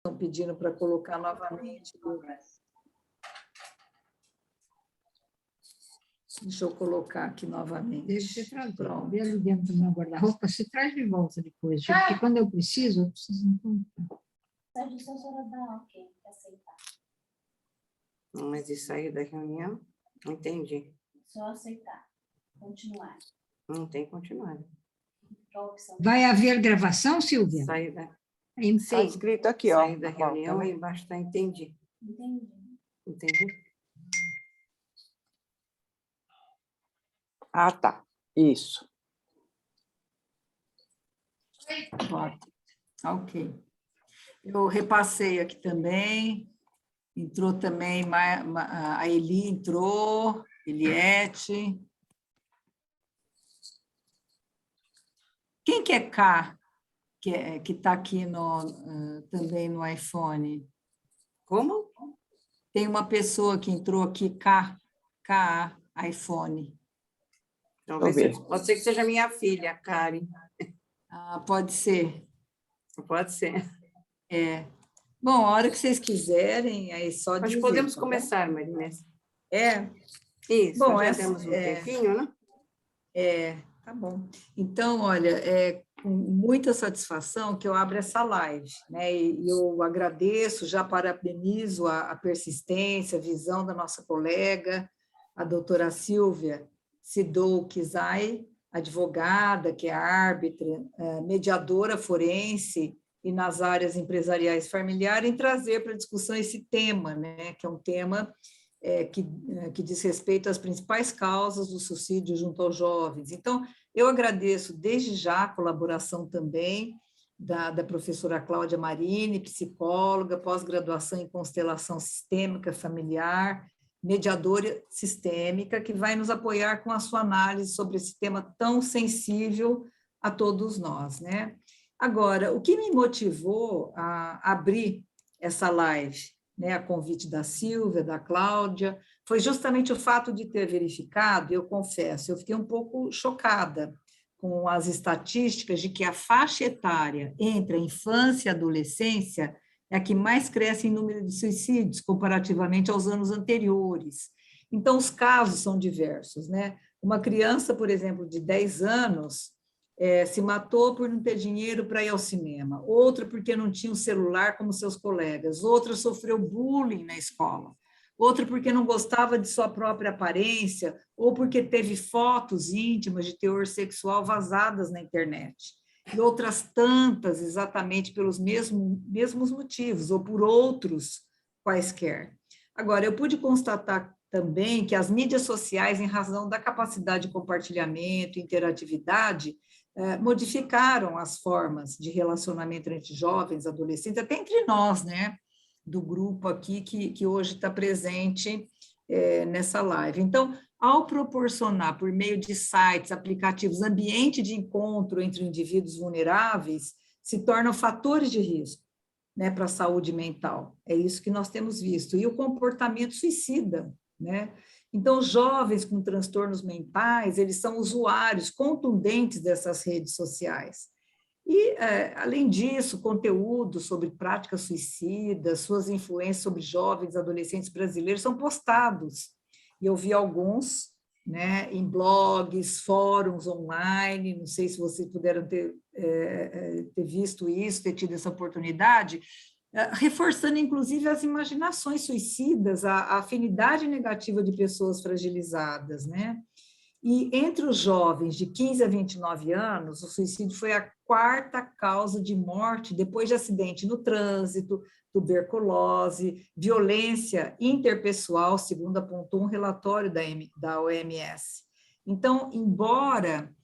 Estão pedindo para colocar novamente. Deixa eu colocar aqui novamente. Deve ter trazido. Vê ali dentro do meu guarda-roupa, se traz de volta depois, porque quando eu preciso encontrar. Só a senhora dá ok, aceitar. Mas de sair da reunião? Entendi. Só aceitar. Continuar. Não tem que continuar. Qual opção? Vai haver gravação, Silvia? Sair da, Está escrito aqui, ó. sair da reunião e embaixo está entendi. Entendi. Entendi? Ah, tá. Isso. Ótimo. Ok. Eu repassei aqui também. Entrou também, a Eli entrou, Eliette. Quem que é K, que está aqui também no iPhone? Como? Tem uma pessoa que entrou aqui, K, iPhone. Talvez pode ser que seja minha filha, Karen. Ah, pode ser. Pode ser. É. Bom, a hora que vocês quiserem, aí só Mas dizer. podemos tá começar, Marinês. É. Isso, Bom, já essa, temos um tempinho, né? Tá bom. Então, olha, é com muita satisfação que eu abro essa live, né? E eu agradeço, já parabenizo a persistência, a visão da nossa colega, a doutora Silvia Sidou Kizai, advogada, que é árbitra, mediadora forense e nas áreas empresariais e familiares, em trazer para a discussão esse tema, né? Que é um tema que diz respeito às principais causas do suicídio junto aos jovens. Então, eu agradeço desde já a colaboração também da professora Cláudia Marini, psicóloga, pós-graduação em constelação sistêmica familiar, mediadora sistêmica, que vai nos apoiar com a sua análise sobre esse tema tão sensível a todos nós, né? Agora, o que me motivou a abrir essa live, né, a convite da Silvia, da Cláudia, foi justamente o fato de ter verificado, eu confesso, eu fiquei um pouco chocada com as estatísticas de que a faixa etária entre a infância e a adolescência é a que mais cresce em número de suicídios, comparativamente aos anos anteriores. Então, os casos são diversos, né? Uma criança, por exemplo, de 10 anos, se matou por não ter dinheiro para ir ao cinema, outra porque não tinha um celular como seus colegas, outra sofreu bullying na escola, outra porque não gostava de sua própria aparência, ou porque teve fotos íntimas de teor sexual vazadas na internet, e outras tantas exatamente pelos mesmos motivos, ou por outros quaisquer. Agora, eu pude constatar também que as mídias sociais, em razão da capacidade de compartilhamento, interatividade, modificaram as formas de relacionamento entre jovens, adolescentes, até entre nós, né, do grupo aqui que hoje está presente nessa live. Então, ao proporcionar, por meio de sites, aplicativos, ambiente de encontro entre indivíduos vulneráveis, se tornam fatores de risco, né, para a saúde mental. É isso que nós temos visto. E o comportamento suicida, né? Então, jovens com transtornos mentais, eles são usuários contundentes dessas redes sociais. E, além disso, conteúdo sobre práticas suicidas, suas influências sobre jovens, adolescentes brasileiros são postados. E eu vi alguns, né, em blogs, fóruns online, não sei se vocês puderam ter visto isso, ter tido essa oportunidade, reforçando, inclusive, as imaginações suicidas, a afinidade negativa de pessoas fragilizadas, né? E entre os jovens de 15 a 29 anos, o suicídio foi a quarta causa de morte depois de acidente no trânsito, tuberculose, violência interpessoal, segundo apontou um relatório da OMS. Então, embora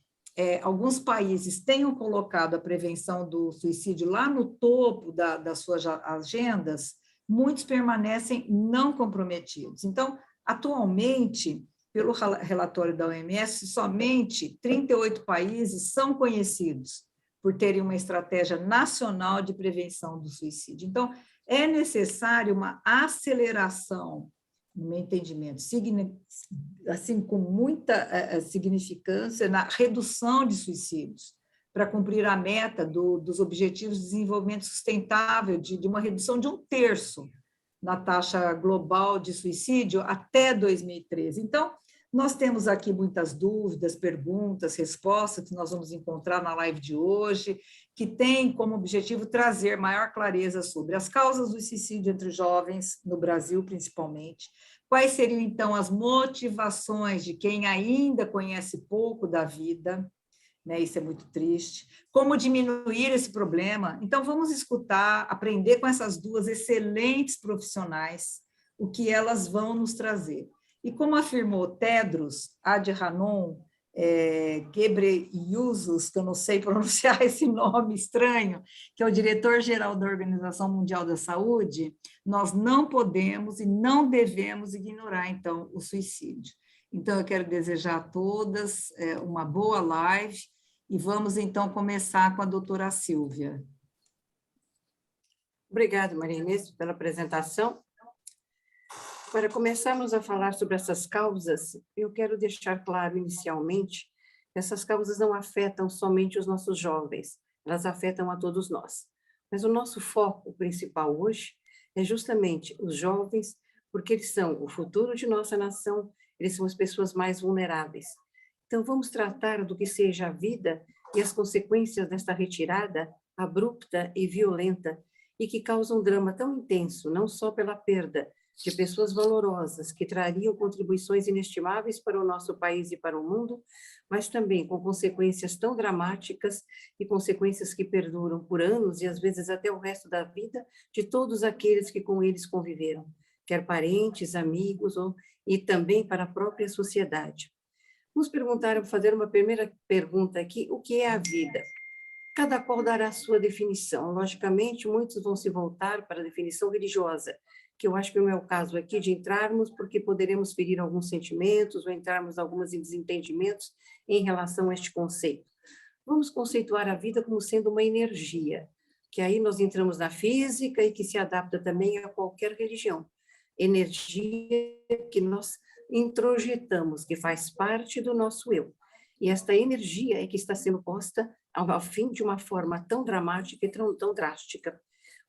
alguns países tenham colocado a prevenção do suicídio lá no topo das suas agendas, muitos permanecem não comprometidos. Então, atualmente, pelo relatório da OMS, somente 38 países são conhecidos por terem uma estratégia nacional de prevenção do suicídio. Então, é necessário uma aceleração, no meu entendimento, assim, com muita significância na redução de suicídios, para cumprir a meta dos Objetivos de Desenvolvimento Sustentável, de uma redução de 1/3 na taxa global de suicídio até 2013. Então, nós temos aqui muitas dúvidas, perguntas, respostas que nós vamos encontrar na live de hoje, que tem como objetivo trazer maior clareza sobre as causas do suicídio entre os jovens, no Brasil principalmente, quais seriam, então, as motivações de quem ainda conhece pouco da vida, né? Isso é muito triste. Como diminuir esse problema? Então, vamos escutar, aprender com essas duas excelentes profissionais, o que elas vão nos trazer. E como afirmou Tedros Adhanom Ghebreyesus, que eu não sei pronunciar esse nome estranho, que é o diretor-geral da Organização Mundial da Saúde, nós não podemos e não devemos ignorar, então, o suicídio. Então, eu quero desejar a todas uma boa live e vamos, então, começar com a doutora Silvia. Obrigada, Maria Inês, pela apresentação. Para começarmos a falar sobre essas causas, eu quero deixar claro inicialmente que essas causas não afetam somente os nossos jovens, elas afetam a todos nós. Mas o nosso foco principal hoje é justamente os jovens, porque eles são o futuro de nossa nação, eles são as pessoas mais vulneráveis. Então, vamos tratar do que seja a vida e as consequências desta retirada abrupta e violenta e que causa um drama tão intenso, não só pela perda de pessoas valorosas que trariam contribuições inestimáveis para o nosso país e para o mundo, mas também com consequências tão dramáticas e consequências que perduram por anos e às vezes até o resto da vida de todos aqueles que com eles conviveram, quer parentes, amigos e também para a própria sociedade. Vamos fazer uma primeira pergunta aqui: o que é a vida? Cada qual dará a sua definição. Logicamente, muitos vão se voltar para a definição religiosa, que eu acho que não é o caso aqui de entrarmos, porque poderemos ferir alguns sentimentos ou entrarmos em alguns desentendimentos em relação a este conceito. Vamos conceituar a vida como sendo uma energia, que aí nós entramos na física e que se adapta também a qualquer religião. Energia que nós introjetamos, que faz parte do nosso eu. E esta energia é que está sendo posta ao fim de uma forma tão dramática e tão drástica,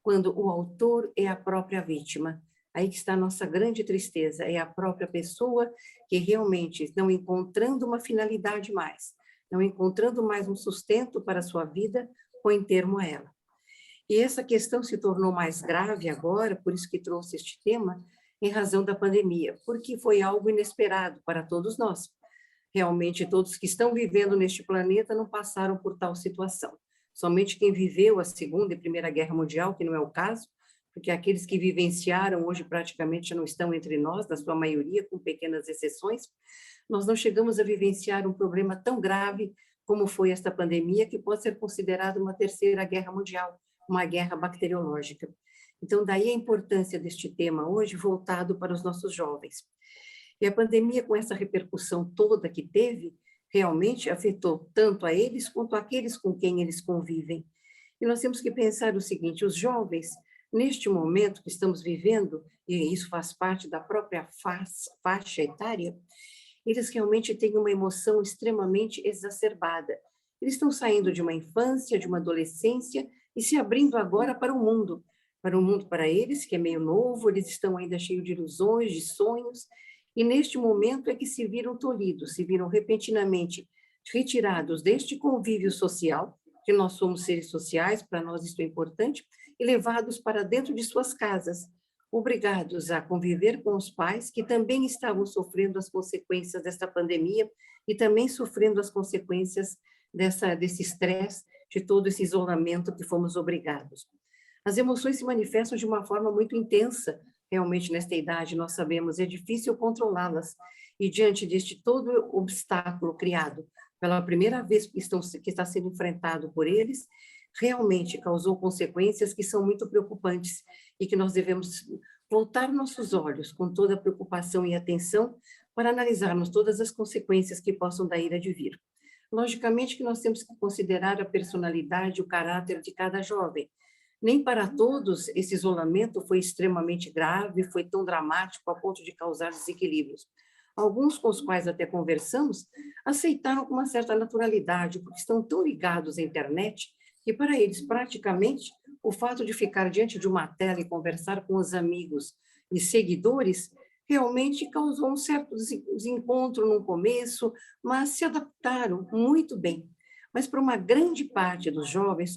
quando o autor é a própria vítima. Aí que está a nossa grande tristeza, é a própria pessoa que realmente, não encontrando uma finalidade mais, não encontrando mais um sustento para a sua vida, põe termo a ela. E essa questão se tornou mais grave agora, por isso que trouxe este tema, em razão da pandemia, porque foi algo inesperado para todos nós. Realmente, todos que estão vivendo neste planeta não passaram por tal situação. Somente quem viveu a Segunda e Primeira Guerra Mundial, que não é o caso, porque aqueles que vivenciaram hoje praticamente já não estão entre nós, na sua maioria, com pequenas exceções, nós não chegamos a vivenciar um problema tão grave como foi esta pandemia, que pode ser considerada uma terceira guerra mundial, uma guerra bacteriológica. Então, daí a importância deste tema hoje voltado para os nossos jovens. E a pandemia, com essa repercussão toda que teve, realmente afetou tanto a eles quanto aqueles com quem eles convivem. E nós temos que pensar o seguinte: os jovens, neste momento que estamos vivendo, e isso faz parte da própria faixa etária, eles realmente têm uma emoção extremamente exacerbada. Eles estão saindo de uma infância, de uma adolescência, e se abrindo agora para o mundo para eles, que é meio novo, eles estão ainda cheios de ilusões, de sonhos, e neste momento é que se viram tolhidos, se viram repentinamente retirados deste convívio social, que nós somos seres sociais, para nós isso é importante, e levados para dentro de suas casas, obrigados a conviver com os pais, que também estavam sofrendo as consequências desta pandemia e também sofrendo as consequências desse estresse, de todo esse isolamento que fomos obrigados. As emoções se manifestam de uma forma muito intensa, realmente nesta idade, nós sabemos, é difícil controlá-las. E diante deste todo obstáculo criado pela primeira vez que está sendo enfrentado por eles, realmente causou consequências que são muito preocupantes e que nós devemos voltar nossos olhos com toda a preocupação e atenção para analisarmos todas as consequências que possam daí advir. Logicamente que nós temos que considerar a personalidade, o caráter de cada jovem. Nem para todos esse isolamento foi extremamente grave, foi tão dramático a ponto de causar desequilíbrios. alguns com os quais até conversamos, aceitaram com uma certa naturalidade, porque estão tão ligados à internet que para eles, praticamente, o fato de ficar diante de uma tela e conversar com os amigos e seguidores realmente causou um certo desencontro no começo, mas se adaptaram muito bem. Mas para uma grande parte dos jovens,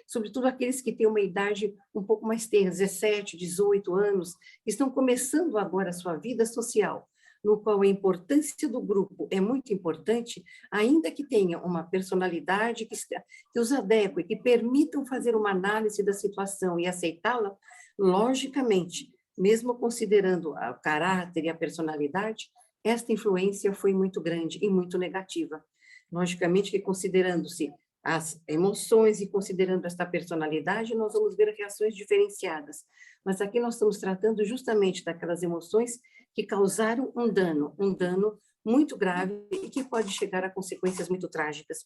sobretudo aqueles que têm uma idade um pouco mais tenra, 17, 18 anos, estão começando agora a sua vida social, no qual a importância do grupo é muito importante, ainda que tenha uma personalidade que os adeque, que permitam fazer uma análise da situação e aceitá-la, logicamente, mesmo considerando o caráter e a personalidade, esta influência foi muito grande e muito negativa. Logicamente que considerando-se as emoções e considerando esta personalidade, nós vamos ver reações diferenciadas. Mas aqui nós estamos tratando justamente daquelas emoções que causaram um dano muito grave e que pode chegar a consequências muito trágicas.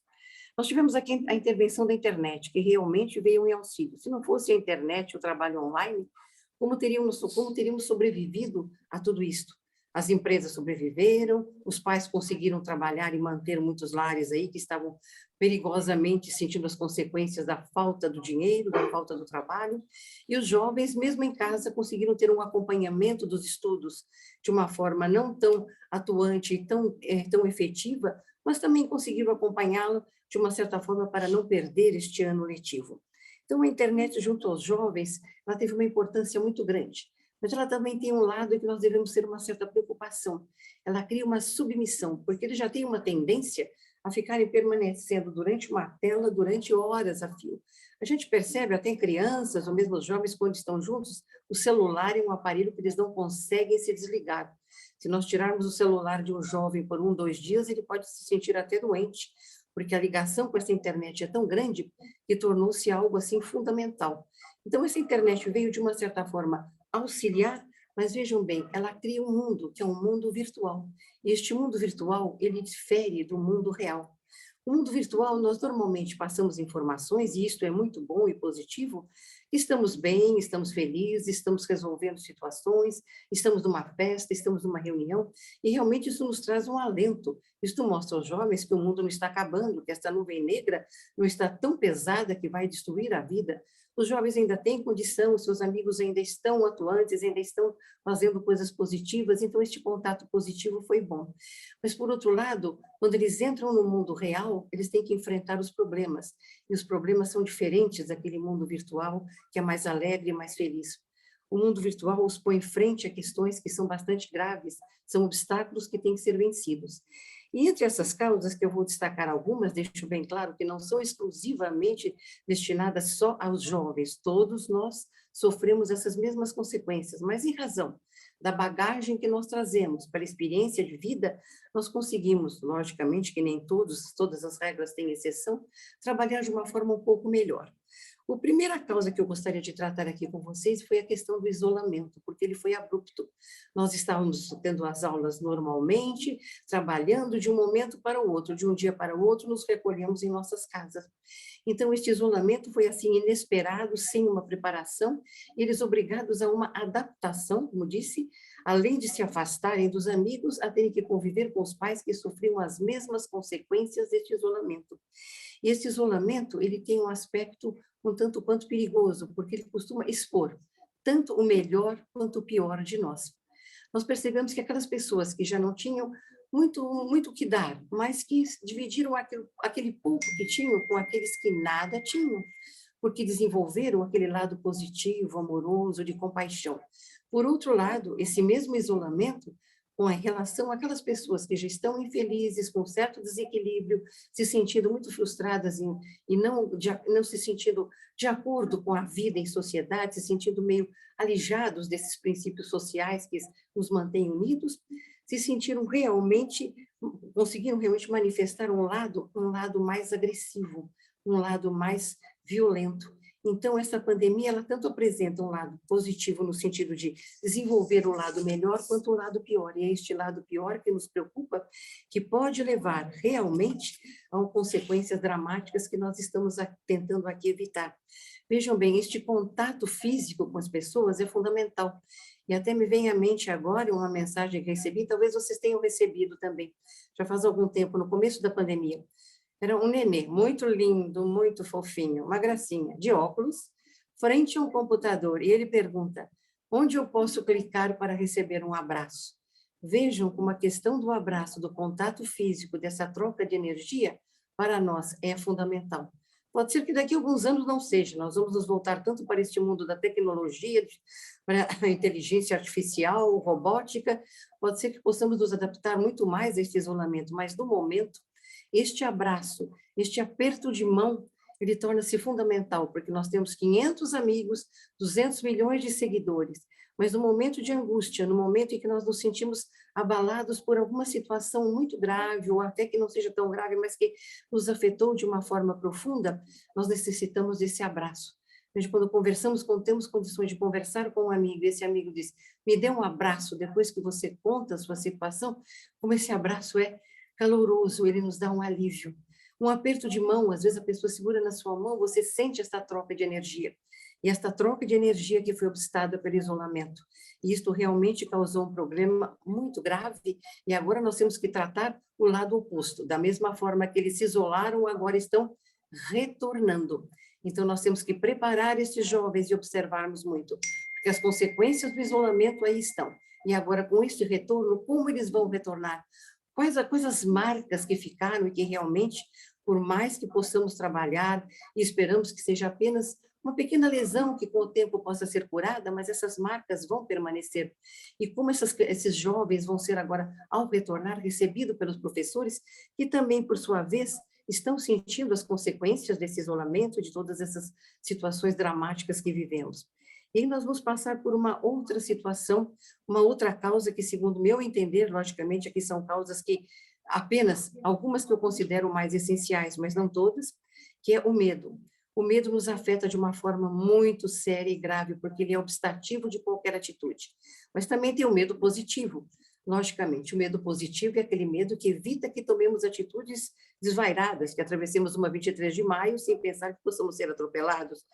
Nós tivemos aqui a intervenção da internet, que realmente veio em auxílio. Se não fosse a internet, o trabalho online, como teríamos sobrevivido a tudo isto? As empresas sobreviveram, os pais conseguiram trabalhar e manter muitos lares aí que estavam perigosamente sentindo as consequências da falta do dinheiro, da falta do trabalho, e os jovens, mesmo em casa, conseguiram ter um acompanhamento dos estudos de uma forma não tão atuante e tão efetiva, mas também conseguiram acompanhá-lo de uma certa forma para não perder este ano letivo. Então, a internet, junto aos jovens, ela teve uma importância muito grande. Mas ela também tem um lado que nós devemos ter uma certa preocupação. Ela cria uma submissão, porque eles já têm uma tendência a ficarem permanecendo durante uma tela, durante horas a fio. A gente percebe até em crianças, ou mesmo os jovens, quando estão juntos, o celular é um aparelho que eles não conseguem se desligar. Se nós tirarmos o celular de um jovem por 1, 2 dias, ele pode se sentir até doente, porque a ligação com essa internet é tão grande que tornou-se algo assim fundamental. Então, essa internet veio de uma certa forma auxiliar, mas vejam bem, ela cria um mundo, que é um mundo virtual. E este mundo virtual, ele difere do mundo real. No mundo virtual, nós normalmente passamos informações, e isto é muito bom e positivo, estamos bem, estamos felizes, estamos resolvendo situações, estamos numa festa, estamos numa reunião, e realmente isso nos traz um alento. Isso mostra aos jovens que o mundo não está acabando, que esta nuvem negra não está tão pesada que vai destruir a vida. Os jovens ainda têm condição, seus amigos ainda estão atuantes, ainda estão fazendo coisas positivas, então este contato positivo foi bom. Mas, por outro lado, quando eles entram no mundo real, eles têm que enfrentar os problemas, e os problemas são diferentes daquele mundo virtual, que é mais alegre e mais feliz. O mundo virtual os põe frente a questões que são bastante graves, são obstáculos que têm que ser vencidos. E entre essas causas, que eu vou destacar algumas, deixo bem claro que não são exclusivamente destinadas só aos jovens, todos nós sofremos essas mesmas consequências, mas em razão da bagagem que nós trazemos para a experiência de vida, nós conseguimos, logicamente que nem todas as regras têm exceção, trabalhar de uma forma um pouco melhor. A primeira causa que eu gostaria de tratar aqui com vocês foi a questão do isolamento, porque ele foi abrupto. Nós estávamos tendo as aulas normalmente, trabalhando de um momento para o outro, de um dia para o outro, nos recolhemos em nossas casas. Então, este isolamento foi assim inesperado, sem uma preparação, eles obrigados a uma adaptação, como disse, além de se afastarem dos amigos, a terem que conviver com os pais que sofriam as mesmas consequências deste isolamento. E esse isolamento, ele tem um aspecto um tanto quanto perigoso, porque ele costuma expor tanto o melhor quanto o pior de nós. Nós percebemos que aquelas pessoas que já não tinham muito o que dar, mas que dividiram aquele pouco que tinham com aqueles que nada tinham, porque desenvolveram aquele lado positivo, amoroso, de compaixão. Por outro lado, esse mesmo isolamento, com relação àquelas pessoas que já estão infelizes, com certo desequilíbrio, se sentindo muito frustradas e não se sentindo de acordo com a vida em sociedade, se sentindo meio alijados desses princípios sociais que nos mantêm unidos, conseguiram realmente manifestar um lado mais agressivo, um lado mais violento. Então, essa pandemia, ela tanto apresenta um lado positivo no sentido de desenvolver um lado melhor, quanto um lado pior. E é este lado pior que nos preocupa, que pode levar realmente a consequências dramáticas que nós estamos tentando aqui evitar. Vejam bem, este contato físico com as pessoas é fundamental. E até me vem à mente agora uma mensagem que recebi, talvez vocês tenham recebido também, já faz algum tempo, no começo da pandemia. Era um nenê, muito lindo, muito fofinho, uma gracinha, de óculos, frente a um computador, e ele pergunta, onde eu posso clicar para receber um abraço? Vejam como a questão do abraço, do contato físico, dessa troca de energia, para nós é fundamental. Pode ser que daqui a alguns anos não seja, nós vamos nos voltar tanto para este mundo da tecnologia, para a inteligência artificial, robótica, pode ser que possamos nos adaptar muito mais a este isolamento, mas no momento, este abraço, este aperto de mão, ele torna-se fundamental, porque nós temos 500 amigos, 200 milhões de seguidores, mas no momento de angústia, no momento em que nós nos sentimos abalados por alguma situação muito grave, ou até que não seja tão grave, mas que nos afetou de uma forma profunda, nós necessitamos desse abraço. Quando conversamos, quando temos condições de conversar com um amigo, e esse amigo diz, me dê um abraço, depois que você conta a sua situação, como esse abraço é caloroso, ele nos dá um alívio. Um aperto de mão, às vezes a pessoa segura na sua mão, você sente essa troca de energia. E esta troca de energia que foi obstada pelo isolamento. E isto realmente causou um problema muito grave, e agora nós temos que tratar o lado oposto. Da mesma forma que eles se isolaram, agora estão retornando. Então, nós temos que preparar esses jovens e observarmos muito, porque as consequências do isolamento aí estão. E agora, com este retorno, como eles vão retornar? Quais as marcas que ficaram e que realmente, por mais que possamos trabalhar, e esperamos que seja apenas uma pequena lesão que com o tempo possa ser curada, mas essas marcas vão permanecer. E como esses jovens vão ser agora, ao retornar, recebidos pelos professores, que também, por sua vez, estão sentindo as consequências desse isolamento, de todas essas situações dramáticas que vivemos. E aí nós vamos passar por uma outra situação, uma outra causa que, segundo meu entender, logicamente, aqui são causas que apenas, algumas que eu considero mais essenciais, mas não todas, que é o medo. O medo nos afeta de uma forma muito séria e grave, porque ele é obstativo de qualquer atitude. Mas também tem o medo positivo. Logicamente, o medo positivo é aquele medo que evita que tomemos atitudes desvairadas, que atravessemos uma 23 de maio sem pensar que possamos ser atropelados,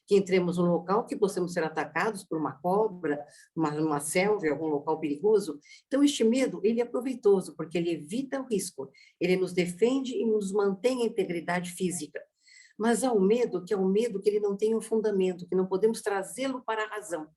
que entremos num local que possamos ser atacados por uma cobra, uma selva, algum local perigoso. Então, este medo, ele é proveitoso, porque ele evita o risco, ele nos defende e nos mantém a integridade física. Mas há o medo, que é o medo que ele não tem um fundamento, que não podemos trazê-lo para a razão.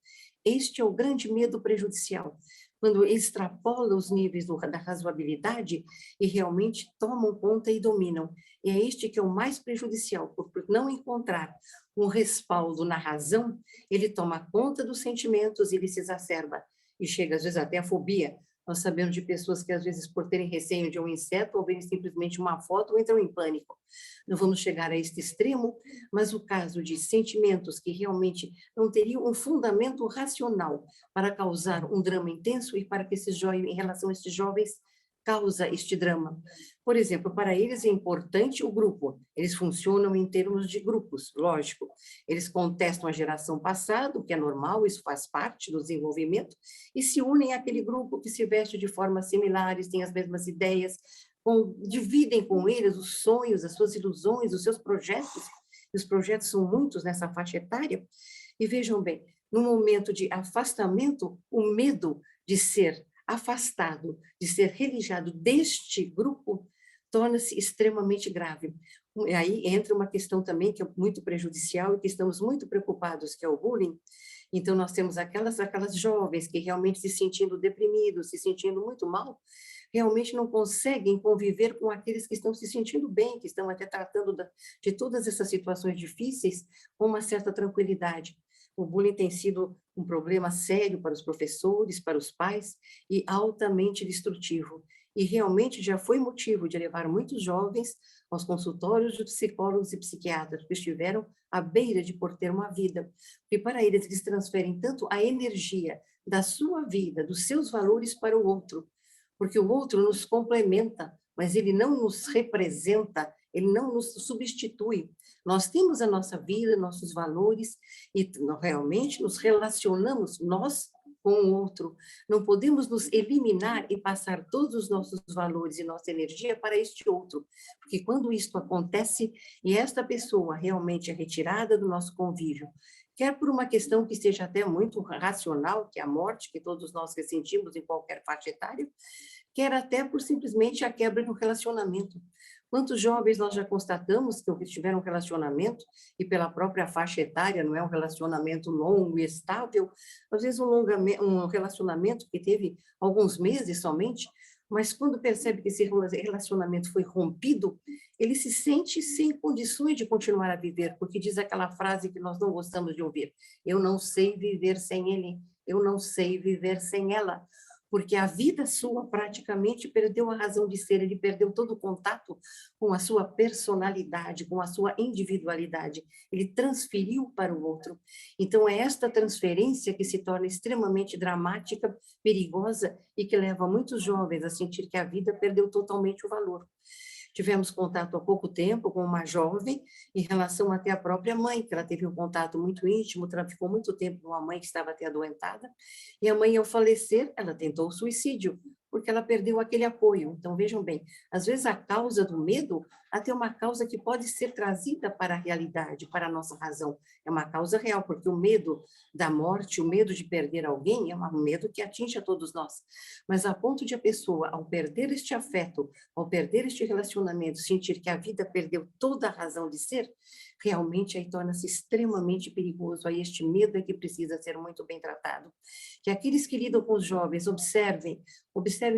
Este é o grande medo prejudicial, quando extrapola os níveis da razoabilidade e realmente tomam conta e dominam. E é este que é o mais prejudicial, por não encontrar um respaldo na razão, ele toma conta dos sentimentos, ele se exacerba e chega às vezes até a fobia. Nós sabemos de pessoas que às vezes por terem receio de um inseto ou verem simplesmente uma foto entram em pânico. Não vamos chegar a este extremo, mas o caso de sentimentos que realmente não teriam um fundamento racional para causar um drama intenso e para que em relação a esses jovens, causa este drama. Por exemplo, para eles é importante o grupo, eles funcionam em termos de grupos, lógico. Eles contestam a geração passada, o que é normal, isso faz parte do desenvolvimento, e se unem àquele grupo que se veste de formas similares, tem as mesmas ideias, dividem com eles os sonhos, as suas ilusões, os seus projetos, e os projetos são muitos nessa faixa etária, e vejam bem, no momento de afastamento, o medo de ser afastado, de ser religado deste grupo, torna-se extremamente grave. E aí entra uma questão também que é muito prejudicial e que estamos muito preocupados, que é o bullying. Então, nós temos aquelas jovens que realmente se sentindo deprimidos, se sentindo muito mal, realmente não conseguem conviver com aqueles que estão se sentindo bem, que estão até tratando de todas essas situações difíceis com uma certa tranquilidade. O bullying tem sido um problema sério para os professores, para os pais, e altamente destrutivo. E realmente já foi motivo de levar muitos jovens aos consultórios de psicólogos e psiquiatras, que estiveram à beira de por ter uma vida. Porque para eles transferem tanto a energia da sua vida, dos seus valores para o outro, porque o outro nos complementa, mas ele não nos representa, ele não nos substitui. Nós temos a nossa vida, nossos valores, e realmente nos relacionamos, nós com o outro. Não podemos nos eliminar e passar todos os nossos valores e nossa energia para este outro, porque quando isto acontece e esta pessoa realmente é retirada do nosso convívio, quer por uma questão que seja até muito racional, que é a morte, que todos nós ressentimos em qualquer faixa etária, quer até por simplesmente a quebra do relacionamento. Quantos jovens nós já constatamos que tiveram um relacionamento, e pela própria faixa etária, não é um relacionamento longo e estável, às vezes um relacionamento que teve alguns meses somente, mas quando percebe que esse relacionamento foi rompido, ele se sente sem condições de continuar a viver, porque diz aquela frase que nós não gostamos de ouvir: eu não sei viver sem ele, eu não sei viver sem ela. Porque a vida sua praticamente perdeu a razão de ser, ele perdeu todo o contato com a sua personalidade, com a sua individualidade, ele transferiu para o outro. Então, é esta transferência que se torna extremamente dramática, perigosa e que leva muitos jovens a sentir que a vida perdeu totalmente o valor. Tivemos contato há pouco tempo com uma jovem em relação até à própria mãe, que ela teve um contato muito íntimo, ficou muito tempo com uma mãe que estava até adoentada, e a mãe, ao falecer, ela tentou o suicídio, porque ela perdeu aquele apoio. Então, vejam bem, às vezes a causa do medo até uma causa que pode ser trazida para a realidade, para a nossa razão. É uma causa real, porque o medo da morte, o medo de perder alguém, é um medo que atinge a todos nós. Mas a ponto de a pessoa, ao perder este afeto, ao perder este relacionamento, sentir que a vida perdeu toda a razão de ser, realmente aí torna-se extremamente perigoso. Aí este medo é que precisa ser muito bem tratado. Que aqueles que lidam com os jovens observem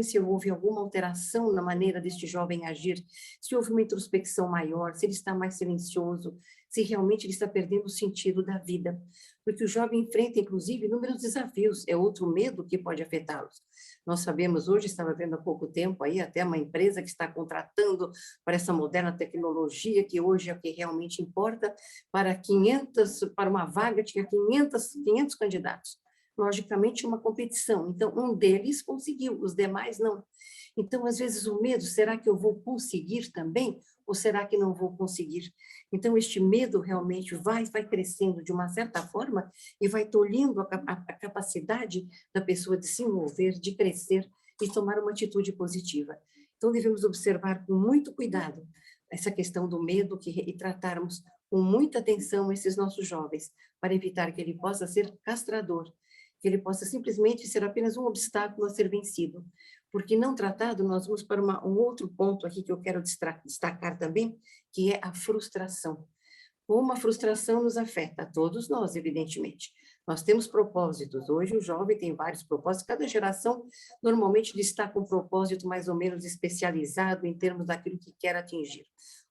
se houve alguma alteração na maneira deste jovem agir, se houve uma introspecção maior, se ele está mais silencioso, se realmente ele está perdendo o sentido da vida. Porque o jovem enfrenta, inclusive, inúmeros desafios, é outro medo que pode afetá-los. Nós sabemos, hoje, estava vendo há pouco tempo aí, até uma empresa que está contratando para essa moderna tecnologia, que hoje é o que realmente importa, para uma vaga tinha 500 candidatos. Logicamente, uma competição. Então, um deles conseguiu, os demais não. Então, às vezes, o medo, será que eu vou conseguir também? Ou será que não vou conseguir? Então, este medo realmente vai crescendo de uma certa forma e vai tolhendo a capacidade da pessoa de se envolver, de crescer e tomar uma atitude positiva. Então, devemos observar com muito cuidado essa questão do medo e tratarmos com muita atenção esses nossos jovens, para evitar que ele possa ser castrador, que ele possa simplesmente ser apenas um obstáculo a ser vencido. Porque não tratado, nós vamos para um outro ponto aqui que eu quero destacar também, que é a frustração. Como a frustração nos afeta, a todos nós, evidentemente. Nós temos propósitos. Hoje o jovem tem vários propósitos. Cada geração normalmente destaca um propósito mais ou menos especializado em termos daquilo que quer atingir.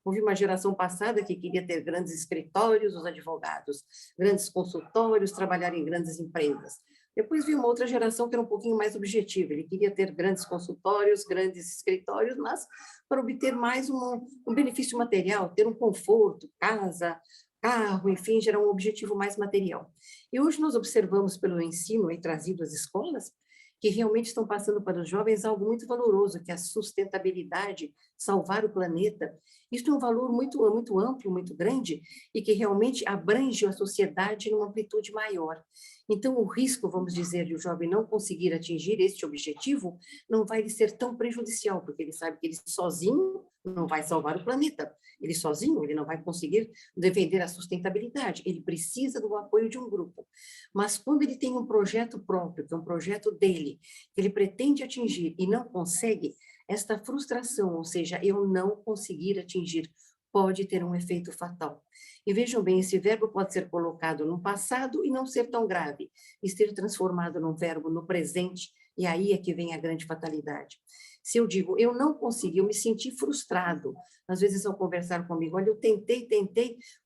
Houve uma geração passada que queria ter grandes escritórios, os advogados, grandes consultórios, trabalhar em grandes empresas. Depois veio uma outra geração que era um pouquinho mais objetiva, ele queria ter grandes consultórios, grandes escritórios, mas para obter mais um benefício material, ter um conforto, casa, carro, enfim, gerar um objetivo mais material. E hoje nós observamos pelo ensino trazido às escolas, que realmente estão passando para os jovens algo muito valoroso, que é a sustentabilidade, salvar o planeta. Isso é um valor muito, muito amplo, muito grande, e que realmente abrange a sociedade numa amplitude maior. Então, o risco, vamos dizer, de o jovem não conseguir atingir este objetivo, não vai lhe ser tão prejudicial, porque ele sabe que ele sozinho não vai salvar o planeta. Ele sozinho, ele não vai conseguir defender a sustentabilidade. Ele precisa do apoio de um grupo. Mas quando ele tem um projeto próprio, que é um projeto dele, que ele pretende atingir e não consegue, esta frustração, ou seja, eu não conseguir atingir, pode ter um efeito fatal. E vejam bem, esse verbo pode ser colocado no passado e não ser tão grave, e ser transformado num verbo no presente, e aí é que vem a grande fatalidade. Se eu digo, eu não consegui, eu me senti frustrado, às vezes ao conversar comigo, olha, eu tentei,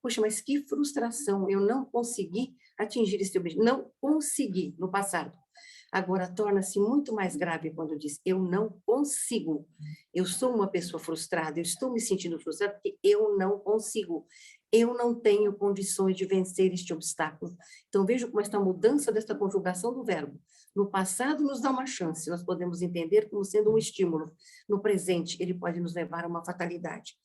poxa, mas que frustração, eu não consegui atingir esse objetivo, não consegui no passado. Agora, torna-se muito mais grave quando diz, eu não consigo, eu sou uma pessoa frustrada, eu estou me sentindo frustrada porque eu não consigo, eu não tenho condições de vencer este obstáculo. Então, veja como esta mudança desta conjugação do verbo. No passado, nos dá uma chance, nós podemos entender como sendo um estímulo. No presente, ele pode nos levar a uma fatalidade.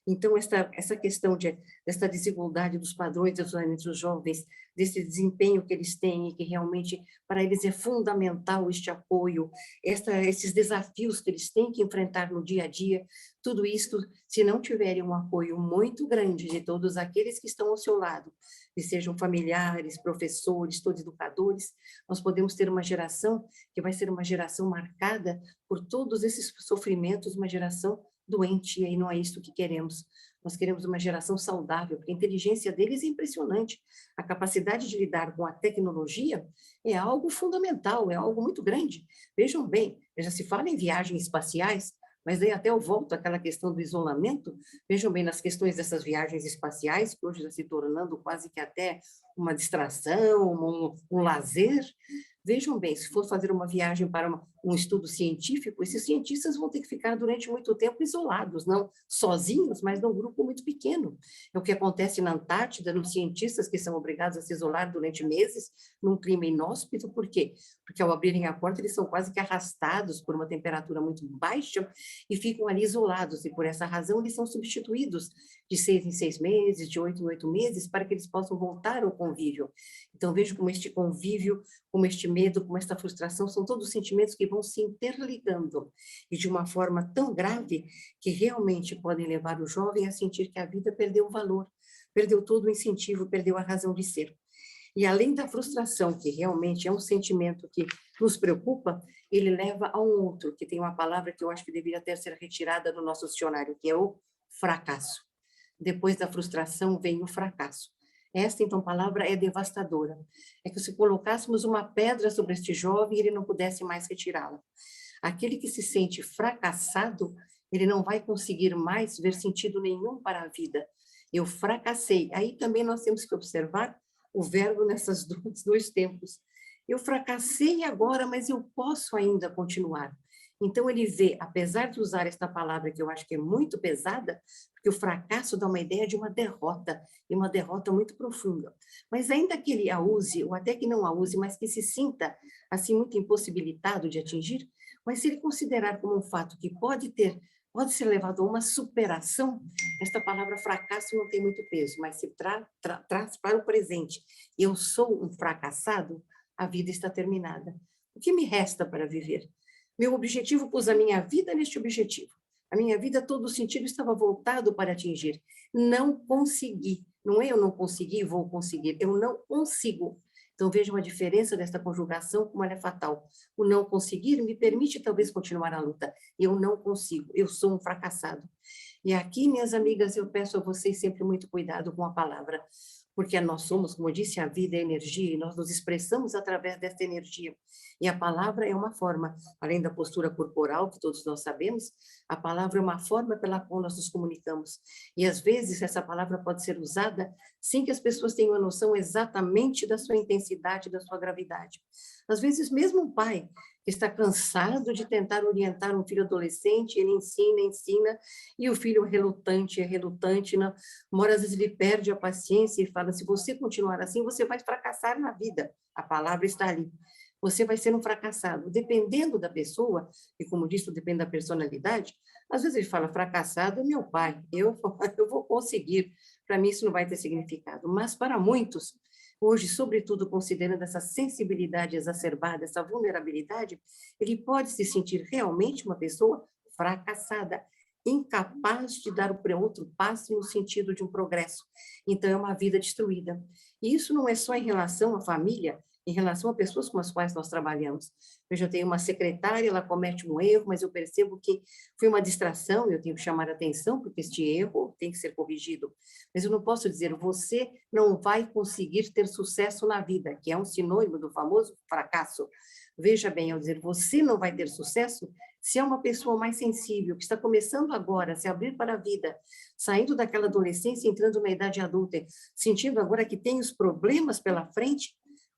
Então, essa questão dessa desigualdade dos padrões entre os jovens, desse desempenho que eles têm, e que realmente para eles é fundamental este apoio, esses desafios que eles têm que enfrentar no dia a dia, tudo isso, se não tiverem um apoio muito grande de todos aqueles que estão ao seu lado, que sejam familiares, professores, todos educadores, nós podemos ter uma geração que vai ser uma geração marcada por todos esses sofrimentos, uma geração doente, e aí não é isso que queremos. Nós queremos uma geração saudável, porque a inteligência deles é impressionante. A capacidade de lidar com a tecnologia é algo fundamental, é algo muito grande. Vejam bem, já se fala em viagens espaciais, mas daí até eu volto àquela questão do isolamento. Vejam bem, nas questões dessas viagens espaciais, que hoje está se tornando quase que até uma distração, um lazer. Vejam bem, se for fazer uma viagem para um estudo científico, esses cientistas vão ter que ficar durante muito tempo isolados, não sozinhos, mas num grupo muito pequeno. É o que acontece na Antártida, nos cientistas que são obrigados a se isolar durante meses, num clima inóspito. Por quê? Porque ao abrirem a porta, eles são quase que arrastados por uma temperatura muito baixa e ficam ali isolados, e por essa razão eles são substituídos de 6 em 6 meses, de 8 em 8 meses, para que eles possam voltar ao convívio. Então, vejo como este convívio, como este medo, como esta frustração, são todos sentimentos que vão se interligando, e de uma forma tão grave que realmente podem levar o jovem a sentir que a vida perdeu o valor, perdeu todo o incentivo, perdeu a razão de ser. E além da frustração, que realmente é um sentimento que nos preocupa, ele leva a um outro, que tem uma palavra que eu acho que deveria até ser retirada do nosso dicionário, que é o fracasso. Depois da frustração vem o fracasso. Esta, então, palavra é devastadora. É que se colocássemos uma pedra sobre este jovem, ele não pudesse mais retirá-la. Aquele que se sente fracassado, ele não vai conseguir mais ver sentido nenhum para a vida. Eu fracassei. Aí também nós temos que observar o verbo nesses dois tempos. Eu fracassei agora, mas eu posso ainda continuar. Então, ele vê, apesar de usar esta palavra, que eu acho que é muito pesada, porque o fracasso dá uma ideia de uma derrota, e uma derrota muito profunda. Mas ainda que ele a use, ou até que não a use, mas que se sinta, assim, muito impossibilitado de atingir, mas se ele considerar como um fato que pode ser levado a uma superação, esta palavra fracasso não tem muito peso, mas se traz para o presente. Eu sou um fracassado, a vida está terminada. O que me resta para viver? Meu objetivo, pus a minha vida neste objetivo. A minha vida, todo o sentido estava voltado para atingir. Não consegui. Não é eu não consegui, vou conseguir. Eu não consigo. Então, vejam a diferença desta conjugação, como ela é fatal. O não conseguir me permite, talvez, continuar a luta. Eu não consigo. Eu sou um fracassado. E aqui, minhas amigas, eu peço a vocês sempre muito cuidado com a palavra, porque nós somos, como eu disse, a vida é energia, e nós nos expressamos através desta energia. E a palavra é uma forma, além da postura corporal, que todos nós sabemos, a palavra é uma forma pela qual nós nos comunicamos. E, às vezes, essa palavra pode ser usada sem que as pessoas tenham a noção exatamente da sua intensidade, da sua gravidade. Às vezes, mesmo um pai que está cansado de tentar orientar um filho adolescente, ele ensina, e o filho é relutante, não, às vezes ele perde a paciência e fala, se você continuar assim, você vai fracassar na vida. A palavra está ali. Você vai ser um fracassado. Dependendo da pessoa, e como disse, depende da personalidade, às vezes ele fala, fracassado é meu pai, eu vou conseguir. Para mim isso não vai ter significado. Mas para muitos, hoje, sobretudo considerando essa sensibilidade exacerbada, essa vulnerabilidade, ele pode se sentir realmente uma pessoa fracassada, incapaz de dar o outro passo no sentido de um progresso. Então, é uma vida destruída. E isso não é só em relação à família, em relação a pessoas com as quais nós trabalhamos. Veja, eu tenho uma secretária, ela comete um erro, mas eu percebo que foi uma distração, eu tenho que chamar a atenção, porque este erro tem que ser corrigido. Mas eu não posso dizer, você não vai conseguir ter sucesso na vida, que é um sinônimo do famoso fracasso. Veja bem, ao dizer, você não vai ter sucesso, se é uma pessoa mais sensível, que está começando agora a se abrir para a vida, saindo daquela adolescência, entrando na idade adulta, sentindo agora que tem os problemas pela frente,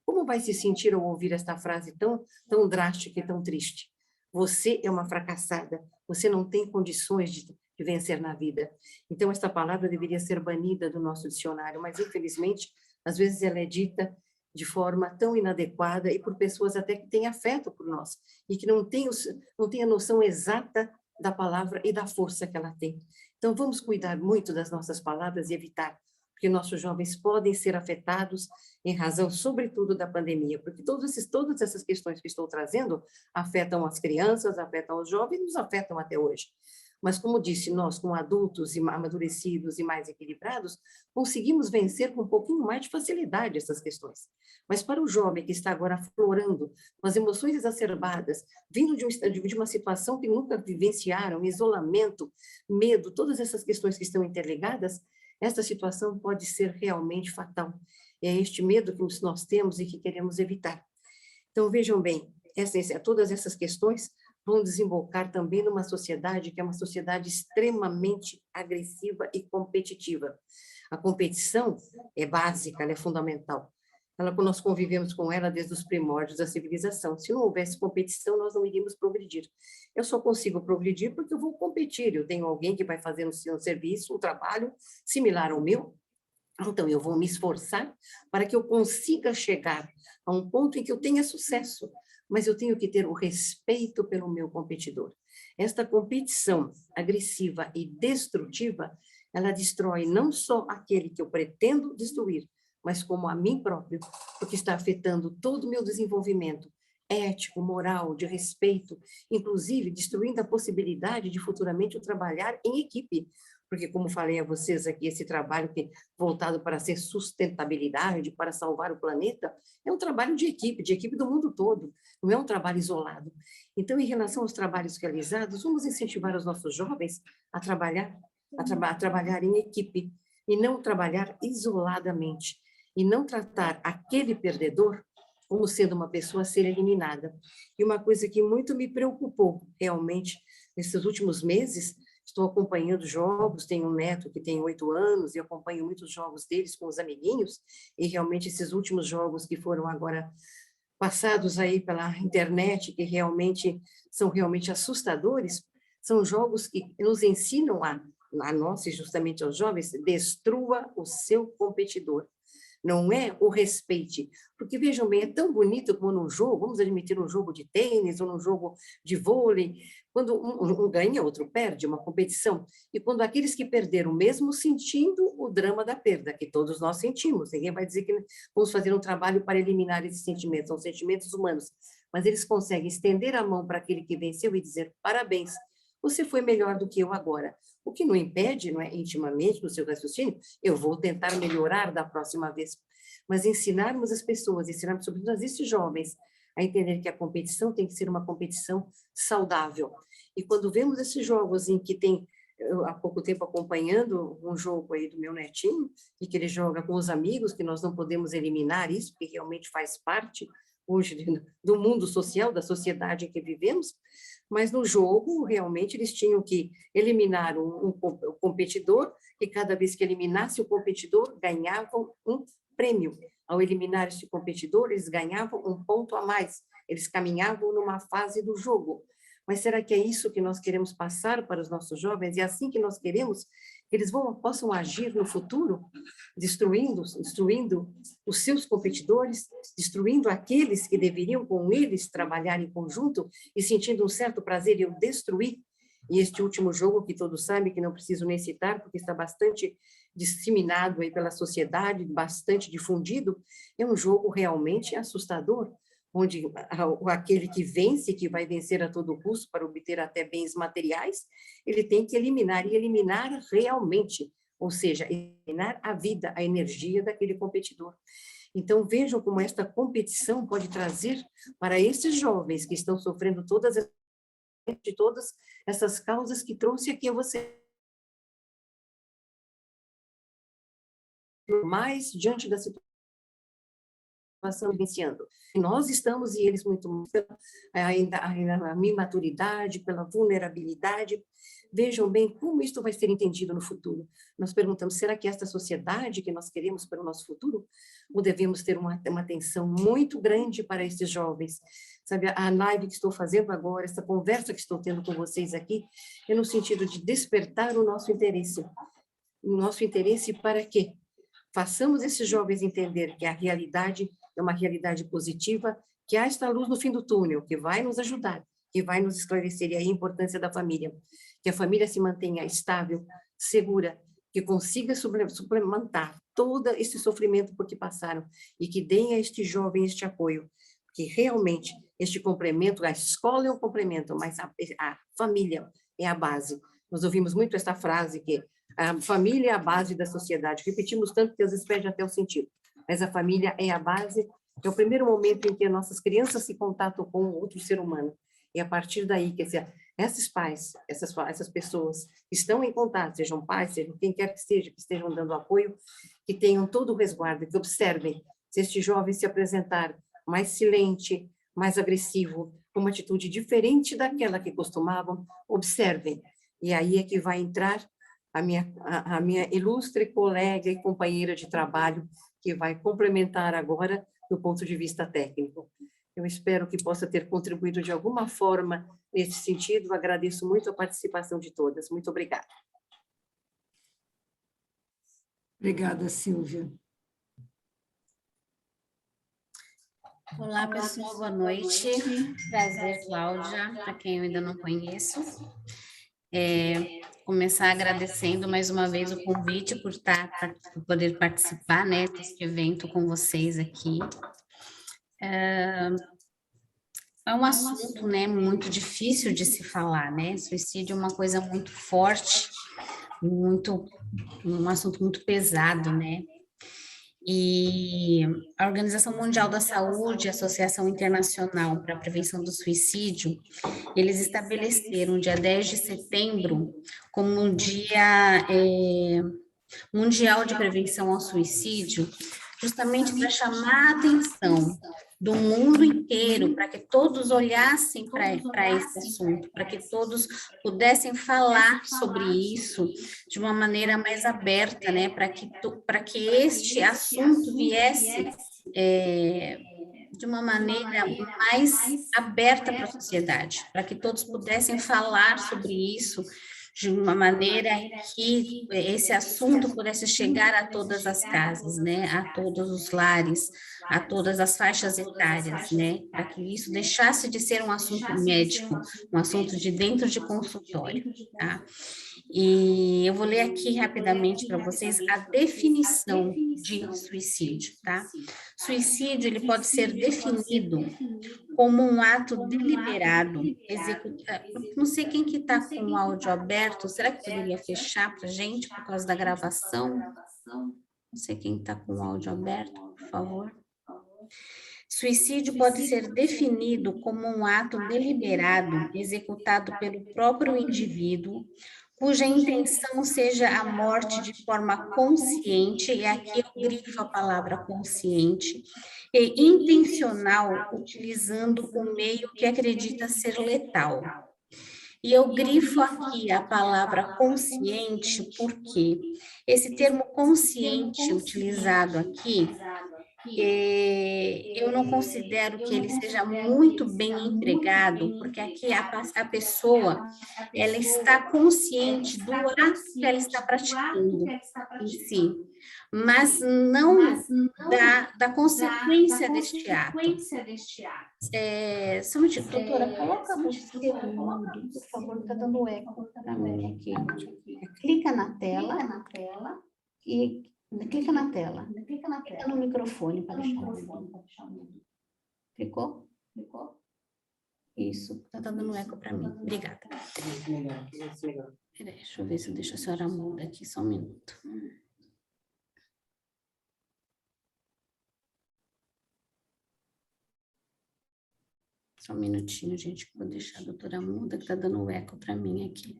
como vai se sentir ao ouvir esta frase tão drástica e tão triste? Você é uma fracassada, você não tem condições de vencer na vida. Então, esta palavra deveria ser banida do nosso dicionário, mas, infelizmente, às vezes ela é dita de forma tão inadequada e por pessoas até que têm afeto por nós e que não têm a noção exata da palavra e da força que ela tem. Então, vamos cuidar muito das nossas palavras e evitar, porque nossos jovens podem ser afetados em razão, sobretudo, da pandemia, porque todas essas questões que estou trazendo afetam as crianças, afetam os jovens, nos afetam até hoje. Mas, como disse, nós, como adultos e amadurecidos e mais equilibrados, conseguimos vencer com um pouquinho mais de facilidade essas questões. Mas para o jovem que está agora aflorando, com as emoções exacerbadas, vindo de uma situação que nunca vivenciaram, isolamento, medo, todas essas questões que estão interligadas, esta situação pode ser realmente fatal. É este medo que nós temos e que queremos evitar. Então, vejam bem, todas essas questões vão desembocar também numa sociedade que é uma sociedade extremamente agressiva e competitiva. A competição é básica, ela é fundamental. Nós convivemos com ela desde os primórdios da civilização. Se não houvesse competição, nós não iríamos progredir. Eu só consigo progredir porque eu vou competir. Eu tenho alguém que vai fazer um serviço, um trabalho similar ao meu. Então, eu vou me esforçar para que eu consiga chegar a um ponto em que eu tenha sucesso. Mas eu tenho que ter o respeito pelo meu competidor. Esta competição agressiva e destrutiva, ela destrói não só aquele que eu pretendo destruir, mas como a mim próprio, porque está afetando todo o meu desenvolvimento ético, moral, de respeito, inclusive destruindo a possibilidade de futuramente eu trabalhar em equipe, porque como falei a vocês aqui, esse trabalho que voltado para ser sustentabilidade, para salvar o planeta, é um trabalho de equipe do mundo todo, não é um trabalho isolado. Então, em relação aos trabalhos realizados, vamos incentivar os nossos jovens a trabalhar em equipe, e não trabalhar isoladamente, e não tratar aquele perdedor como sendo uma pessoa a ser eliminada. E uma coisa que muito me preocupou, realmente, nesses últimos meses, estou acompanhando jogos, tenho um neto que tem 8 anos, e acompanho muitos jogos deles com os amiguinhos, e realmente esses últimos jogos que foram agora passados aí pela internet, que realmente são realmente assustadores, são jogos que nos ensinam a nós, e justamente aos jovens, destrua o seu competidor. Não é o respeite, porque vejam bem, é tão bonito como num jogo, vamos admitir um jogo de tênis ou num jogo de vôlei, quando um ganha, outro perde, uma competição, e quando aqueles que perderam, mesmo sentindo o drama da perda, que todos nós sentimos, ninguém vai dizer que vamos fazer um trabalho para eliminar esses sentimentos, são sentimentos humanos, mas eles conseguem estender a mão para aquele que venceu e dizer parabéns, você foi melhor do que eu agora. O que não impede, não é, intimamente, no seu raciocínio, eu vou tentar melhorar da próxima vez. Mas ensinarmos as pessoas, ensinarmos sobretudo as esses jovens, a entender que a competição tem que ser uma competição saudável. E quando vemos esses jogos em que tem, eu, há pouco tempo acompanhando um jogo aí do meu netinho, e que ele joga com os amigos, que nós não podemos eliminar isso, porque realmente faz parte hoje do mundo social, da sociedade em que vivemos, mas no jogo, realmente, eles tinham que eliminar um competidor, e cada vez que eliminasse o competidor, ganhavam um prêmio. Ao eliminar esse competidor, eles ganhavam um ponto a mais, eles caminhavam numa fase do jogo. Mas será que é isso que nós queremos passar para os nossos jovens? É assim que nós queremos que eles possam agir no futuro, destruindo os seus competidores, destruindo aqueles que deveriam com eles trabalhar em conjunto e sentindo um certo prazer em eu destruir. E este último jogo, que todos sabem, que não preciso nem citar, porque está bastante disseminado aí pela sociedade, bastante difundido, é um jogo realmente assustador, onde aquele que vence, que vai vencer a todo custo para obter até bens materiais, ele tem que eliminar, e eliminar realmente, ou seja, eliminar a vida, a energia daquele competidor. Então, vejam como esta competição pode trazer para esses jovens que estão sofrendo todas essas causas que trouxe aqui a você. Mas, diante da situação vivenciando. Nós estamos, e eles muito mais, ainda na imaturidade, pela vulnerabilidade. Vejam bem como isso vai ser entendido no futuro. Nós perguntamos, será que esta sociedade que nós queremos para o nosso futuro? Ou devemos ter uma atenção muito grande para esses jovens? Sabe, a live que estou fazendo agora, essa conversa que estou tendo com vocês aqui, é no sentido de despertar o nosso interesse. O nosso interesse para quê? Façamos esses jovens entender que a realidade é uma realidade positiva, que há esta luz no fim do túnel, que vai nos ajudar, que vai nos esclarecer, e aí a importância da família, que a família se mantenha estável, segura, que consiga suplementar todo esse sofrimento por que passaram e que deem a este jovem este apoio, que realmente este complemento, a escola é um complemento, mas a família é a base. Nós ouvimos muito essa frase que a família é a base da sociedade. Repetimos tanto que às vezes perde até o sentido. Mas a família é a base, é o primeiro momento em que nossas crianças se contatam com outro ser humano. E a partir daí, quer dizer, esses pais, essas pessoas estão em contato, sejam pais, sejam quem quer que seja, que estejam dando apoio, que tenham todo o resguardo, que observem se este jovem se apresentar mais silente, mais agressivo, com uma atitude diferente daquela que costumavam, observem. E aí é que vai entrar a minha ilustre colega e companheira de trabalho, que vai complementar agora do ponto de vista técnico. Eu espero que possa ter contribuído de alguma forma nesse sentido. Agradeço muito a participação de todas. Muito obrigada. Obrigada, Silvia. Olá, pessoal, boa noite. Prazer, Cláudia, para quem eu ainda não conheço. Começar agradecendo mais uma vez o convite por poder participar, né, deste evento com vocês aqui. É um assunto, né, muito difícil de se falar, né? Suicídio é uma coisa muito forte, um assunto muito pesado, né? E a Organização Mundial da Saúde, a Associação Internacional para a Prevenção do Suicídio, eles estabeleceram o dia 10 de setembro como um dia mundial de prevenção ao suicídio, justamente para chamar a atenção do mundo inteiro, para que todos olhassem para esse assunto, para que todos pudessem falar sobre isso de uma maneira mais aberta, né, para que este assunto viesse de uma maneira mais aberta para a sociedade, para que todos pudessem falar sobre isso de uma maneira em que esse assunto pudesse chegar a todas as casas, né, a todos os lares, a todas as faixas etárias, né, para que isso deixasse de ser um assunto médico, um assunto de dentro de consultório, tá? E eu vou ler aqui rapidamente para vocês a definição de suicídio, tá? Suicídio, ele pode ser definido como um ato deliberado, executado. Não sei quem que está com o áudio aberto, será que poderia fechar para a gente por causa da gravação? Não sei quem está com o áudio aberto, por favor. Suicídio pode ser definido como um ato deliberado, executado pelo próprio indivíduo, cuja intenção seja a morte de forma consciente, e aqui eu grifo a palavra consciente, e intencional, utilizando o meio que acredita ser letal. E eu grifo aqui a palavra consciente porque esse termo consciente utilizado aqui, eu não considero que ele seja muito bem empregado, porque aqui a pessoa, ela está consciente do ato que ela está praticando em si, mas não da consequência deste ato. Só um minuto, doutora, coloca você o mudo, por favor, está dando eco para mim aqui. Clica na tela e... Clica na tela. Clica no microfone para deixar o mudo. Clicou? Isso, está dando eco para mim. Obrigada. Peraí, deixa eu ver se eu deixo a senhora muda aqui, só um minuto. Só um minutinho, gente, vou deixar a doutora muda, que está dando eco para mim aqui.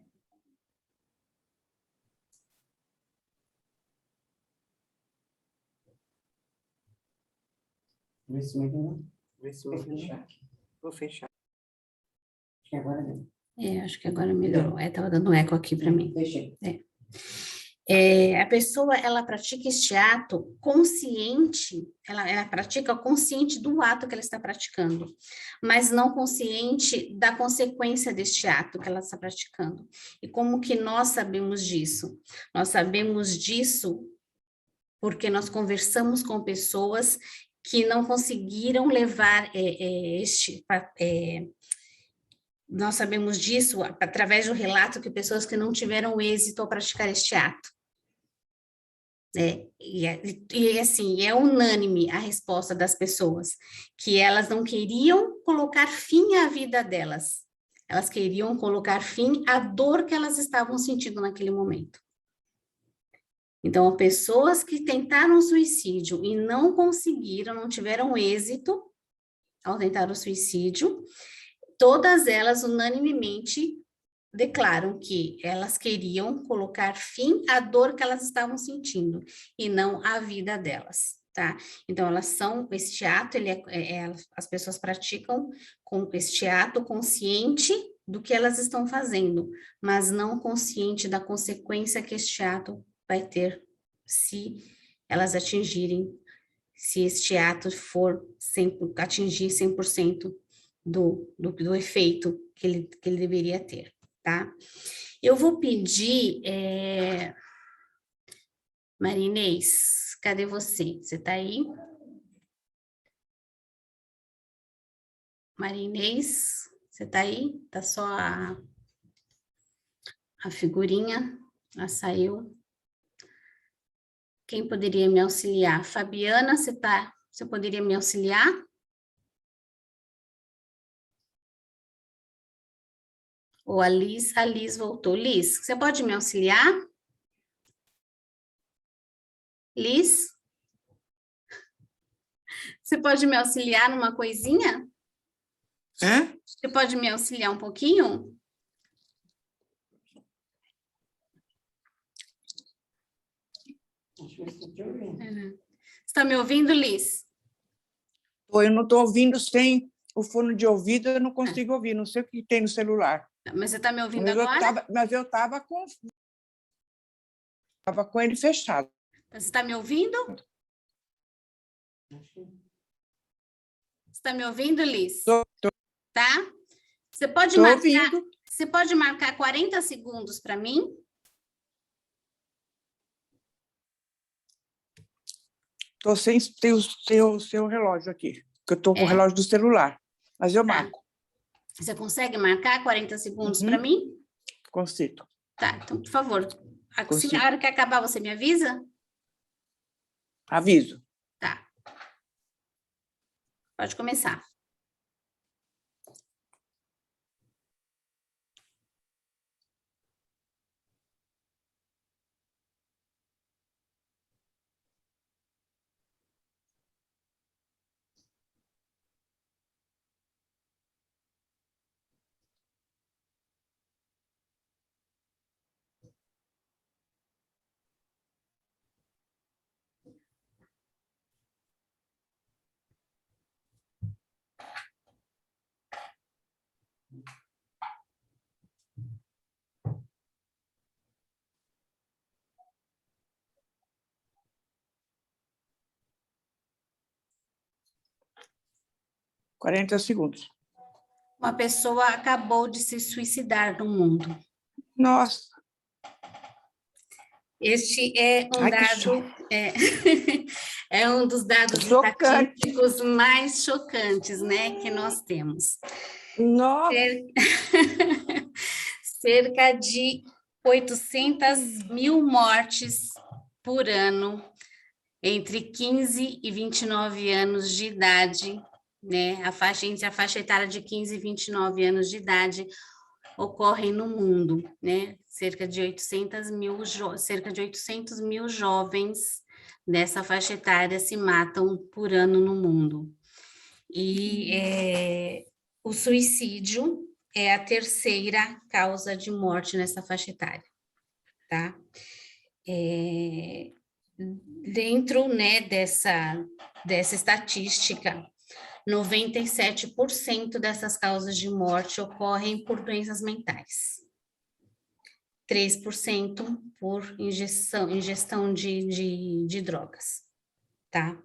Vê se melhorou. Vou fechar. Acho que agora deu. Acho que agora melhorou. Estava dando eco aqui para mim. Fechei. A pessoa, ela pratica este ato consciente, ela pratica consciente do ato que ela está praticando, mas não consciente da consequência deste ato que ela está praticando. E como que nós sabemos disso? Nós sabemos disso porque nós conversamos com pessoas que não conseguiram levar nós sabemos disso através do relato de pessoas que não tiveram êxito ao praticar este ato. Assim, é unânime a resposta das pessoas, que elas não queriam colocar fim à vida delas, elas queriam colocar fim à dor que elas estavam sentindo naquele momento. Então, pessoas que tentaram suicídio e não conseguiram, não tiveram êxito ao tentar o suicídio, todas elas unanimemente declaram que elas queriam colocar fim à dor que elas estavam sentindo e não à vida delas, tá? Então, elas são, este ato, as pessoas praticam com este ato consciente do que elas estão fazendo, mas não consciente da consequência que este ato vai ter se elas atingirem, se este ato for atingir 100% do efeito que ele deveria ter, tá? Eu vou pedir, Marinês, cadê você? Você tá aí? Marinês, você tá aí? Tá só a figurinha, ela saiu. Quem poderia me auxiliar? Fabiana, você poderia me auxiliar? Ou a Liz voltou. Liz, você pode me auxiliar? Liz? Você pode me auxiliar numa coisinha? Você pode me auxiliar um pouquinho? Você está me ouvindo, Liz? Eu não estou ouvindo sem o fone de ouvido, eu não consigo ouvir, não sei o que tem no celular. Mas você está me ouvindo Mas agora? eu estava com ele fechado. Você está me ouvindo? Você está me ouvindo, Liz? Tô. Tá? Você pode Tô marcar, ouvindo. você pode marcar 40 segundos para mim? Estou sem o seu relógio aqui, que eu estou com o relógio do celular, mas eu marco. Você consegue marcar 40 segundos para Uhum. mim? Consigo. Tá, então, por favor, assim, Consigo. a hora que acabar, você me avisa? Aviso. Tá. Pode começar. $40 segundos. Uma pessoa acabou de se suicidar no mundo. Nossa. Este é um Ai, dado, é um dos dados Chocante. estatísticos mais chocantes, né, que nós temos. Nossa. Cerca de 800 mil mortes por ano entre 15 e 29 anos de idade, né? Entre a faixa etária de 15 e 29 anos de idade ocorrem no mundo, né? Cerca de 800 mil jovens dessa faixa etária se matam por ano no mundo. E o suicídio é a terceira causa de morte nessa faixa etária, tá? Dentro, né, dessa estatística, 97% dessas causas de morte ocorrem por doenças mentais. 3% por ingestão de drogas, tá?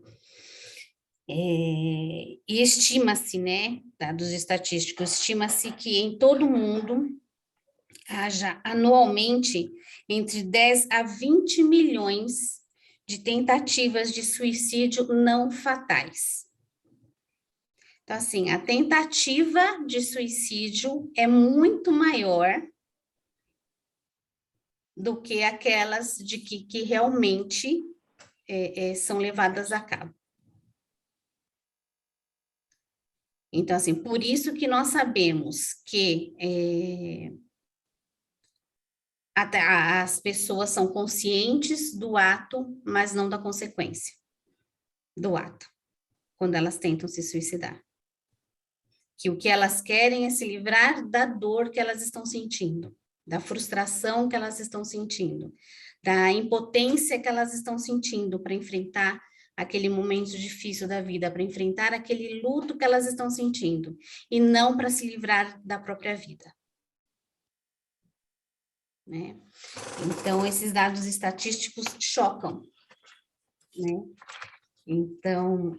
E estima-se, né, dados estatísticos, estima-se que em todo o mundo haja anualmente entre 10 a 20 milhões de tentativas de suicídio não fatais. Então, assim, a tentativa de suicídio é muito maior do que aquelas de que realmente são levadas a cabo. Então, assim, por isso que nós sabemos que as pessoas são conscientes do ato, mas não da consequência do ato, quando elas tentam se suicidar. Que o que elas querem é se livrar da dor que elas estão sentindo, da frustração que elas estão sentindo, da impotência que elas estão sentindo para enfrentar aquele momento difícil da vida, para enfrentar aquele luto que elas estão sentindo, e não para se livrar da própria vida. Né? Então, esses dados estatísticos chocam, né? Então,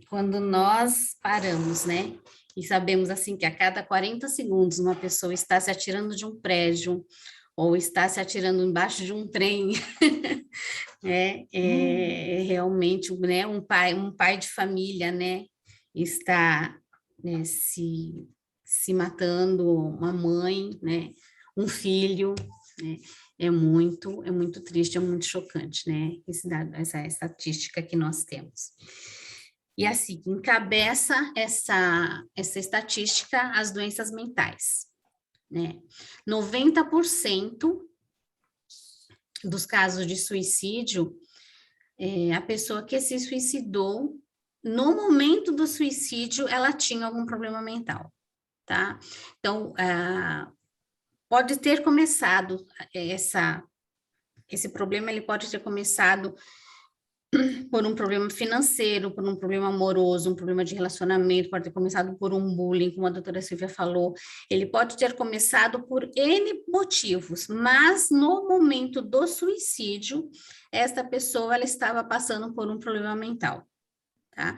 quando nós paramos, né, e sabemos, assim, que a cada 40 segundos uma pessoa está se atirando de um prédio, ou está se atirando embaixo de um trem, realmente, né, um pai de família, né, está, né, se matando, uma mãe, né, um filho, né, é muito triste, é muito chocante, né, essa estatística que nós temos. E assim, encabeça essa estatística as doenças mentais, né? 90% dos casos de suicídio, a pessoa que se suicidou, no momento do suicídio, ela tinha algum problema mental, tá? Então, pode ter começado esse problema, ele pode ter começado por um problema financeiro, por um problema amoroso, um problema de relacionamento, pode ter começado por um bullying, como a doutora Silvia falou, ele pode ter começado por N motivos, mas no momento do suicídio, esta pessoa, ela estava passando por um problema mental, tá?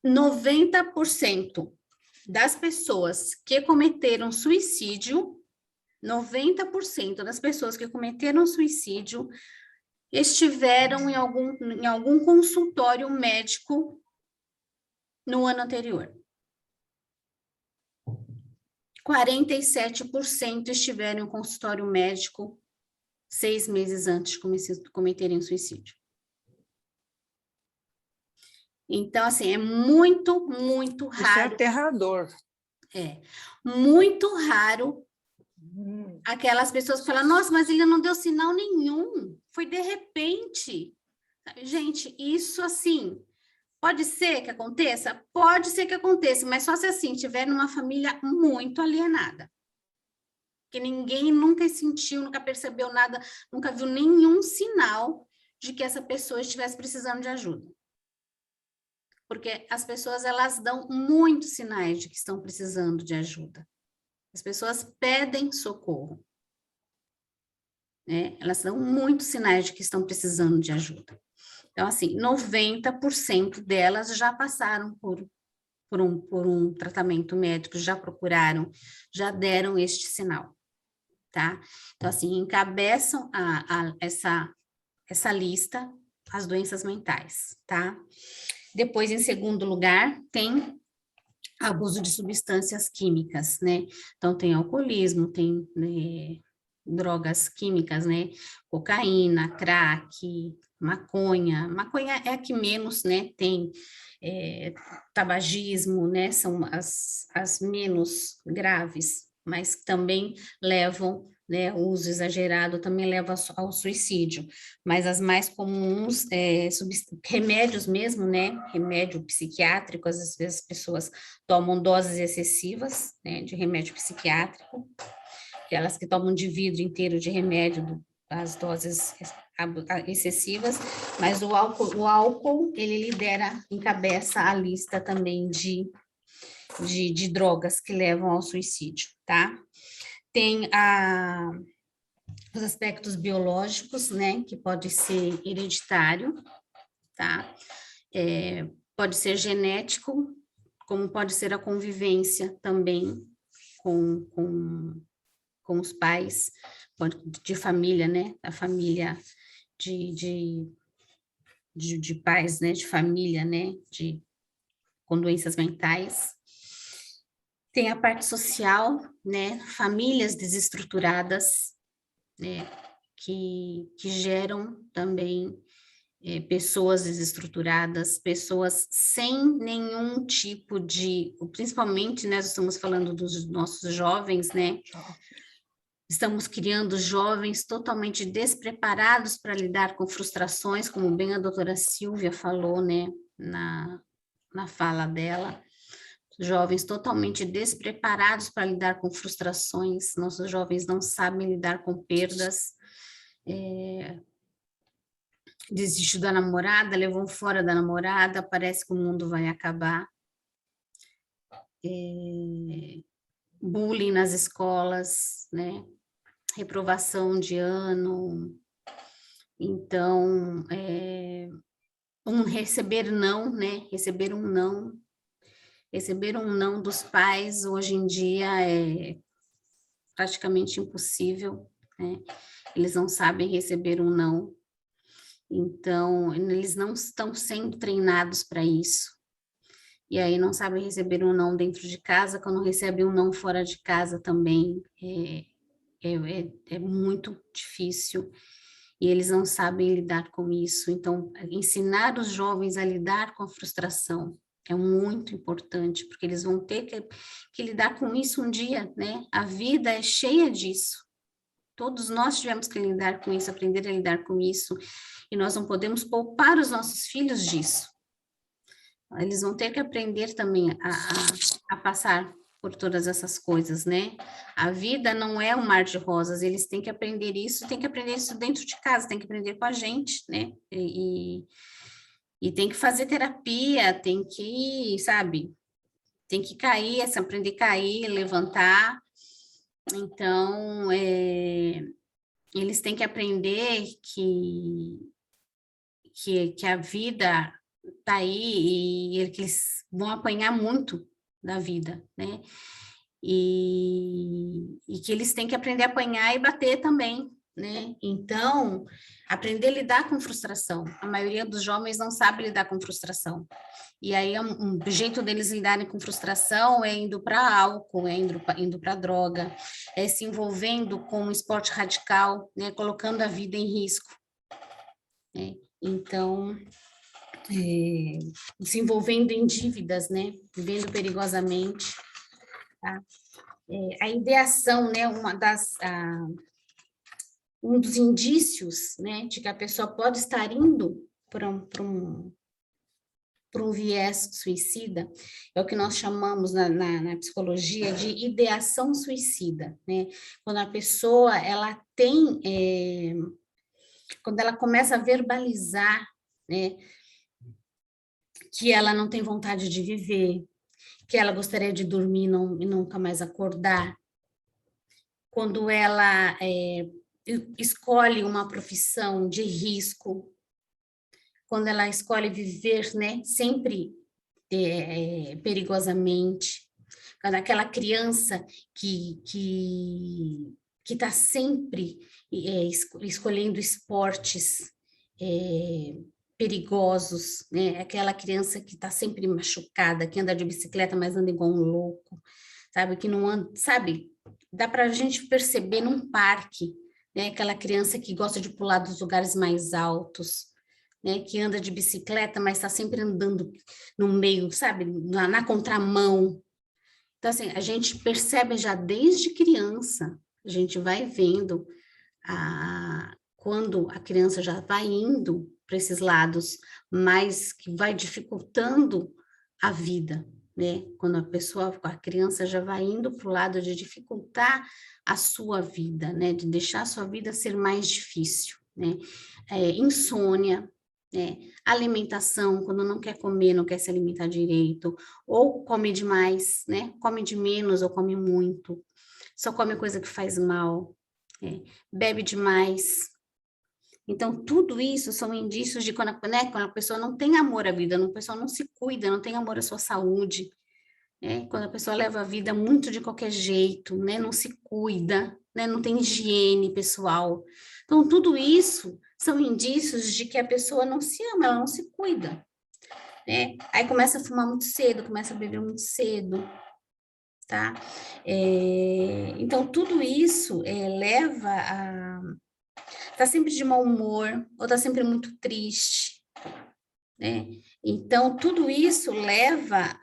90% das pessoas que cometeram suicídio, 90% das pessoas que cometeram suicídio estiveram em algum consultório médico no ano anterior. 47% estiveram em um consultório médico 6 meses antes de cometerem suicídio. Então, assim, é muito raro. Isso é aterrador. Muito raro aquelas pessoas que falam, nossa, mas ele não deu sinal nenhum, foi de repente. Gente, isso assim, pode ser que aconteça? Pode ser que aconteça, mas só se assim, tiver numa família muito alienada. Que ninguém nunca sentiu, nunca percebeu nada, nunca viu nenhum sinal de que essa pessoa estivesse precisando de ajuda. Porque as pessoas, elas dão muitos sinais de que estão precisando de ajuda. As pessoas pedem socorro, né? Elas dão muitos sinais de que estão precisando de ajuda. Então, assim, 90% delas já passaram por um tratamento médico, já procuraram, já deram este sinal, tá? Então, assim, encabeçam essa lista as doenças mentais, tá? Depois, em segundo lugar, tem abuso de substâncias químicas, né? Então, tem alcoolismo, tem drogas químicas, né? Cocaína, crack, maconha. Maconha é a que menos, né? Tem tabagismo, né? São as menos graves, mas também levam, né? O uso exagerado também leva ao suicídio. Mas as mais comuns, remédios mesmo, né? Remédio psiquiátrico, às vezes as pessoas tomam doses excessivas, né? De remédio psiquiátrico. Aquelas que tomam de vidro inteiro de remédio, as doses excessivas, mas o álcool, ele encabeça a lista também de drogas que levam ao suicídio, tá? Tem os aspectos biológicos, né, que pode ser hereditário, tá? Pode ser genético, como pode ser a convivência também com os pais, de família, né? A família de pais, né? De família, né? com doenças mentais. Tem a parte social, né? Famílias desestruturadas, né? Que geram também pessoas desestruturadas, pessoas sem nenhum tipo de, principalmente, né, nós estamos falando dos nossos jovens, né? Estamos criando jovens totalmente despreparados para lidar com frustrações, como bem a doutora Silvia falou, né, na fala dela. Jovens totalmente despreparados para lidar com frustrações, nossos jovens não sabem lidar com perdas, desistiu da namorada, levou fora da namorada, parece que o mundo vai acabar. Bullying nas escolas, né? Reprovação de ano. Então, receber não, né? Receber um não dos pais hoje em dia é praticamente impossível, né? Eles não sabem receber um não. Então, eles não estão sendo treinados para isso. E aí não sabem receber um não dentro de casa, quando recebem um não fora de casa também é muito difícil. E eles não sabem lidar com isso. Então, ensinar os jovens a lidar com a frustração é muito importante, porque eles vão ter que lidar com isso um dia, né? A vida é cheia disso. Todos nós tivemos que lidar com isso, aprender a lidar com isso. E nós não podemos poupar os nossos filhos disso. Eles vão ter que aprender também a passar por todas essas coisas, né? A vida não é um mar de rosas, eles têm que aprender isso dentro de casa, tem que aprender com a gente, né? E tem que fazer terapia, tem que, sabe? Tem que cair, aprender a cair, levantar. Então, eles têm que aprender que a vida está aí e que eles vão apanhar muito da vida, né? E que eles têm que aprender a apanhar e bater também, né? Então, aprender a lidar com frustração. A maioria dos jovens não sabe lidar com frustração. E aí, um jeito deles lidarem com frustração é indo para álcool, é indo para droga, é se envolvendo com um esporte radical, né? Colocando a vida em risco, né? Então, se envolvendo em dívidas, né? Vivendo perigosamente. Tá? A ideação, né? Um dos indícios, né? De que a pessoa pode estar indo para um viés suicida é o que nós chamamos na psicologia de ideação suicida, né? Quando a pessoa ela tem, quando ela começa a verbalizar, né? Que ela não tem vontade de viver, que ela gostaria de dormir e nunca mais acordar. Quando ela escolhe uma profissão de risco, quando ela escolhe viver, né, sempre perigosamente, quando aquela criança que está sempre escolhendo esportes perigosos, né? Aquela criança que está sempre machucada, que anda de bicicleta, mas anda igual um louco, sabe? Que não anda, sabe? Dá para a gente perceber num parque, né? Aquela criança que gosta de pular dos lugares mais altos, né? Que anda de bicicleta, mas está sempre andando no meio, sabe? Na contramão. Então, assim, a gente percebe já desde criança, a gente vai vendo quando a criança já vai indo para esses lados, mas que vai dificultando a vida, né? Quando a criança já vai indo para o lado de dificultar a sua vida, né? De deixar a sua vida ser mais difícil, né? Insônia, né? Alimentação, quando não quer comer, não quer se alimentar direito, ou come demais, né? Come de menos ou come muito, só come coisa que faz mal, bebe demais. Então, tudo isso são indícios de quando a pessoa não tem amor à vida, quando a pessoa não se cuida, não tem amor à sua saúde, né? Quando a pessoa leva a vida muito de qualquer jeito, né? Não se cuida, né? Não tem higiene pessoal. Então, tudo isso são indícios de que a pessoa não se ama, ela não se cuida. né? Aí começa a fumar muito cedo, começa a beber muito cedo, tá? Então, tudo isso leva a... Tá sempre de mau humor, ou tá sempre muito triste, né? Então, tudo isso leva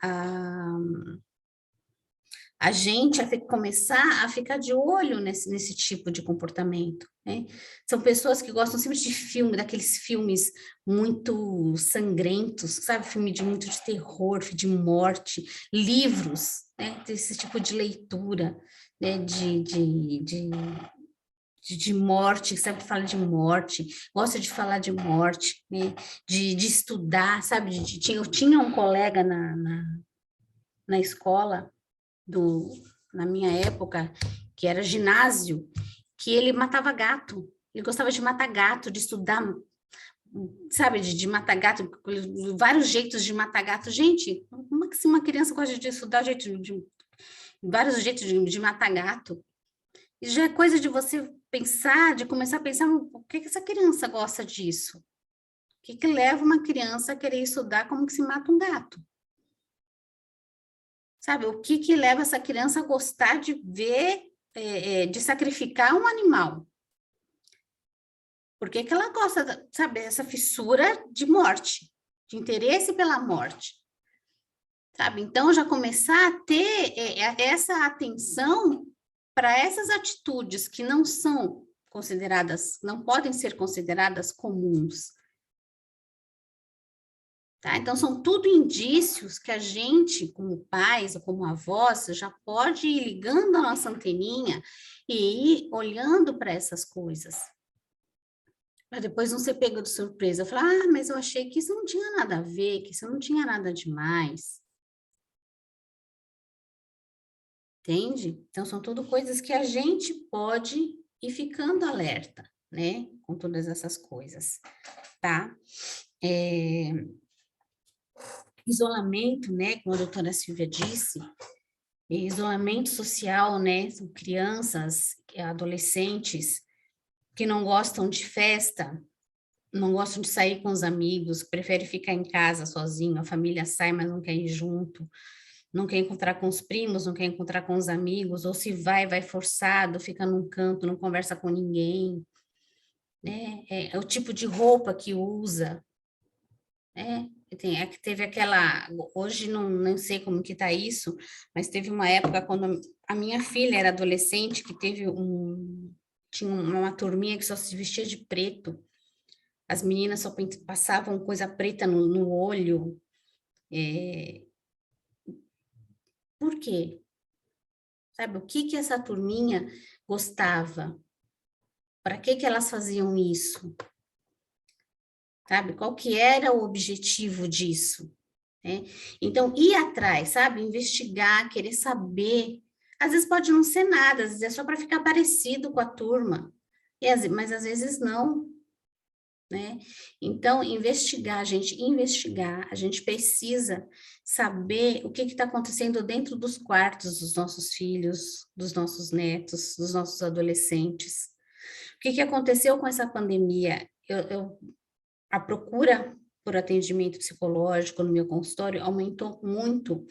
a gente a ter que começar a ficar de olho nesse tipo de comportamento, né? São pessoas que gostam sempre de filme, daqueles filmes muito sangrentos, sabe? Filme muito de terror, de morte, livros, né? Desse tipo de leitura, né? De morte, sempre fala de morte, gosta de falar de morte, né? De estudar, sabe? Eu tinha um colega na escola, na minha época, que era ginásio, que ele matava gato. Ele gostava de matar gato, de estudar, sabe, de matar gato, vários jeitos de matar gato. Gente, como é que uma criança gosta de estudar vários jeitos de matar gato? Isso já é coisa de você pensar, de começar a pensar, por que essa criança gosta disso? O que leva uma criança a querer estudar como que se mata um gato? Sabe, o que leva essa criança a gostar de ver, de sacrificar um animal? Por que ela gosta, sabe, essa fissura de morte, de interesse pela morte? Sabe, então já começar a ter essa atenção para essas atitudes que não são consideradas, não podem ser consideradas comuns. Tá? Então, são tudo indícios que a gente, como pais ou como avós, já pode ir ligando a nossa anteninha e ir olhando para essas coisas. Para depois não ser pego de surpresa. Falar, mas eu achei que isso não tinha nada a ver, que isso não tinha nada demais. Entende? Então, são tudo coisas que a gente pode ir ficando alerta, né? Com todas essas coisas, tá? Isolamento, né, como a doutora Silvia disse, isolamento social, né, são crianças, adolescentes que não gostam de festa, não gostam de sair com os amigos, preferem ficar em casa sozinho, a família sai, mas não quer ir junto, não quer encontrar com os primos, não quer encontrar com os amigos, ou se vai forçado, fica num canto, não conversa com ninguém, né, é o tipo de roupa que usa, né? Que teve aquela, hoje não sei como que tá isso, mas teve uma época quando a minha filha era adolescente que tinha uma turminha que só se vestia de preto, as meninas só passavam coisa preta no olho, por quê? Sabe, o que essa turminha gostava? Para que elas faziam isso? Sabe, qual que era o objetivo disso? Né? Então, ir atrás, sabe? Investigar, querer saber. Às vezes pode não ser nada, às vezes é só para ficar parecido com a turma. Mas às vezes não, né? Então, investigar, a gente precisa saber o que está acontecendo dentro dos quartos dos nossos filhos, dos nossos netos, dos nossos adolescentes. O que aconteceu com essa pandemia? A procura por atendimento psicológico no meu consultório aumentou muito,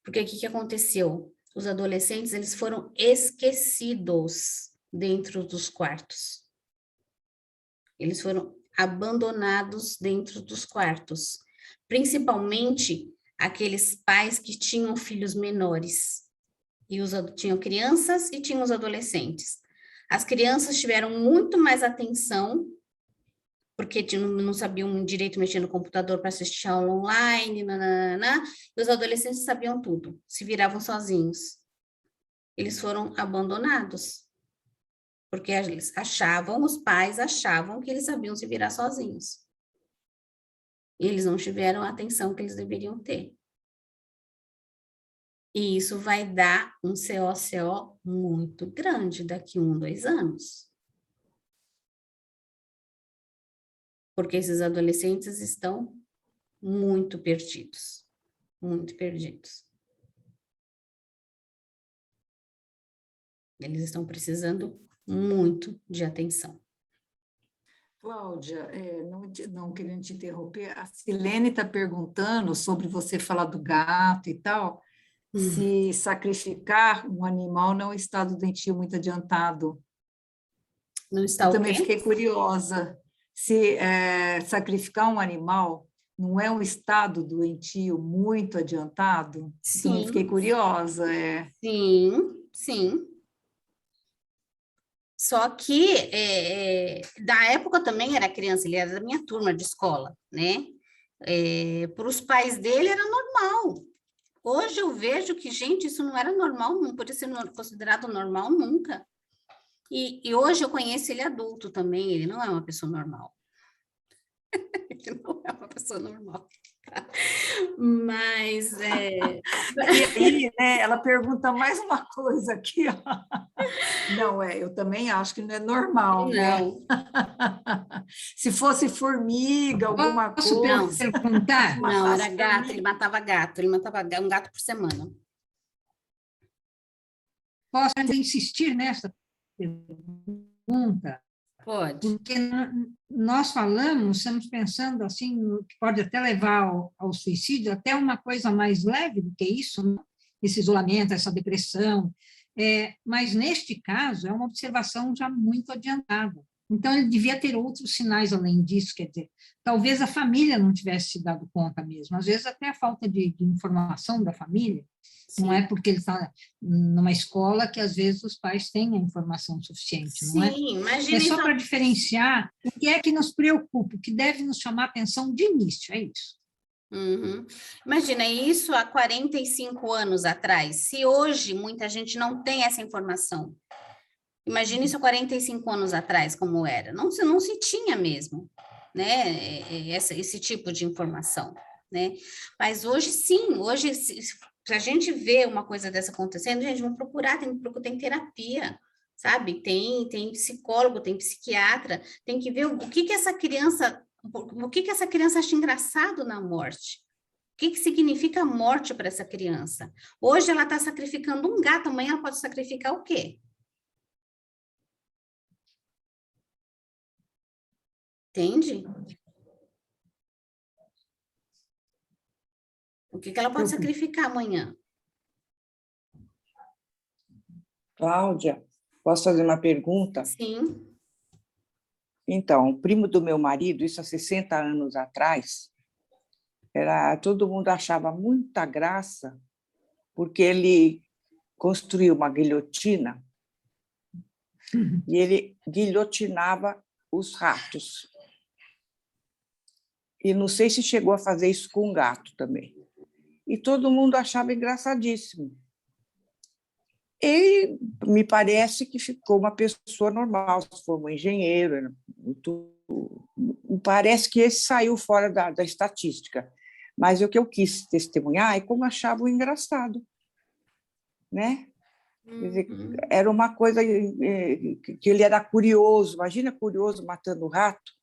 porque o que aconteceu? Os adolescentes, eles foram esquecidos dentro dos quartos. Eles foram abandonados dentro dos quartos, principalmente aqueles pais que tinham filhos menores, e tinham crianças e tinham os adolescentes. As crianças tiveram muito mais atenção, porque não sabiam direito mexer no computador para assistir aula online, e os adolescentes sabiam tudo, se viravam sozinhos. Eles foram abandonados, porque os pais achavam que eles sabiam se virar sozinhos. E eles não tiveram a atenção que eles deveriam ter. E isso vai dar um COCO muito grande daqui 1, 2 anos. Porque esses adolescentes estão muito perdidos, muito perdidos. Eles estão precisando muito de atenção. Cláudia, não querendo te interromper, a Silene está perguntando sobre você falar do gato e tal, se sacrificar um animal não está do doentio muito adiantado. Não está Eu o também quê? fiquei curiosa, se sacrificar um animal não é um estado doentio muito adiantado? Também fiquei Sim, curiosa. sim. Só que, da época eu também era criança, ele era da minha turma de escola, né? Para os pais dele era normal. Hoje eu vejo que, gente, isso não era normal, não podia ser considerado normal nunca. E hoje eu conheço ele adulto também, ele não é uma pessoa normal. Ele não é uma pessoa normal. Mas E aí, né, ela pergunta mais uma coisa aqui, ó. Não, eu também acho que não é normal, né? não, Se fosse formiga, alguma Posso coisa, perguntar? se não, matasse era gato, ele formiga. matava um gato por semana. Posso ainda insistir nessa pergunta? Pode. Porque nós falamos, estamos pensando assim, que pode até levar ao suicídio, até uma coisa mais leve do que isso, né? Esse isolamento, essa depressão. Mas, neste caso, é uma observação já muito adiantada. Então, ele devia ter outros sinais além disso, quer dizer, talvez a família não tivesse se dado conta mesmo, às vezes até a falta de informação da família, não é porque ele está numa escola que às vezes os pais têm a informação suficiente, não é? Sim, É imagina só então. para diferenciar o que é que nos preocupa, o que deve nos chamar a atenção de início, é isso. Uhum. Imagina isso há 45 anos atrás. Se hoje muita gente não tem essa informação, imagina isso há 45 anos atrás, como era. Não se tinha mesmo, né? Esse tipo de informação, né? Mas hoje sim, hoje, se a gente vê uma coisa dessa acontecendo, gente, vamos procurar, tem terapia, sabe? Tem psicólogo, tem psiquiatra, tem que ver o que essa criança acha engraçado na morte. O que significa a morte para essa criança? Hoje ela está sacrificando um gato, amanhã ela pode sacrificar o quê? Entende? O que ela pode sacrificar amanhã? Cláudia, posso fazer uma pergunta? Sim. Então, o primo do meu marido, isso há 60 anos atrás, todo mundo achava muita graça, porque ele construiu uma guilhotina e ele guilhotinava os ratos. E não sei se chegou a fazer isso com um gato também. E todo mundo achava engraçadíssimo. E me parece que ficou uma pessoa normal, se for um engenheiro. Parece que esse saiu fora da estatística. Mas o que eu quis testemunhar é como achavam engraçado, né? Quer dizer, era uma coisa que ele era curioso. Imagina curioso matando o rato.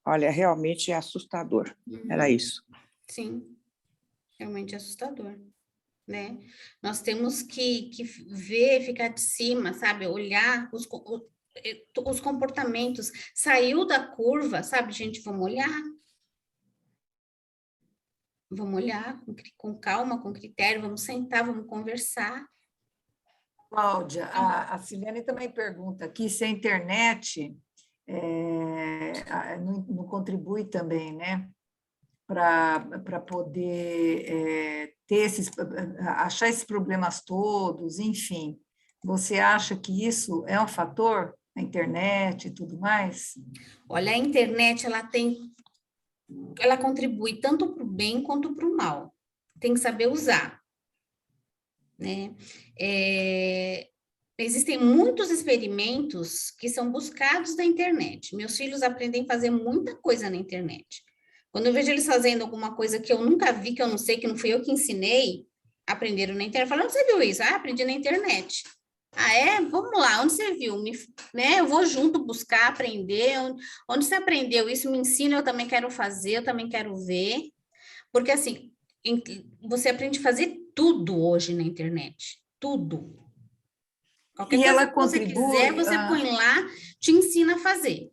Olha, realmente é assustador. Era isso. Sim, realmente é assustador, né? Nós temos que ver, ficar de cima, sabe? Olhar os comportamentos. Saiu da curva, sabe, gente? Vamos olhar. Vamos olhar com calma, com critério, vamos sentar, vamos conversar. Cláudia, a Silene também pergunta aqui se a internet não contribui também, né, para poder achar esses problemas todos, enfim. Você acha que isso é um fator, a internet e tudo mais? Olha, a internet, ela contribui tanto para o bem quanto para o mal. Tem que saber usar, né? Existem muitos experimentos que são buscados na internet. Meus filhos aprendem a fazer muita coisa na internet. Quando eu vejo eles fazendo alguma coisa que eu nunca vi, que eu não sei, que não fui eu que ensinei, aprenderam na internet. Falando, onde você viu isso? Aprendi na internet. Vamos lá, onde você viu? Né? Eu vou junto buscar, aprender. Onde você aprendeu isso? Me ensina, eu também quero fazer, eu também quero ver. Porque, assim, você aprende a fazer tudo hoje na internet. Tudo. Qualquer coisa que você quiser, você põe lá, te ensina a fazer.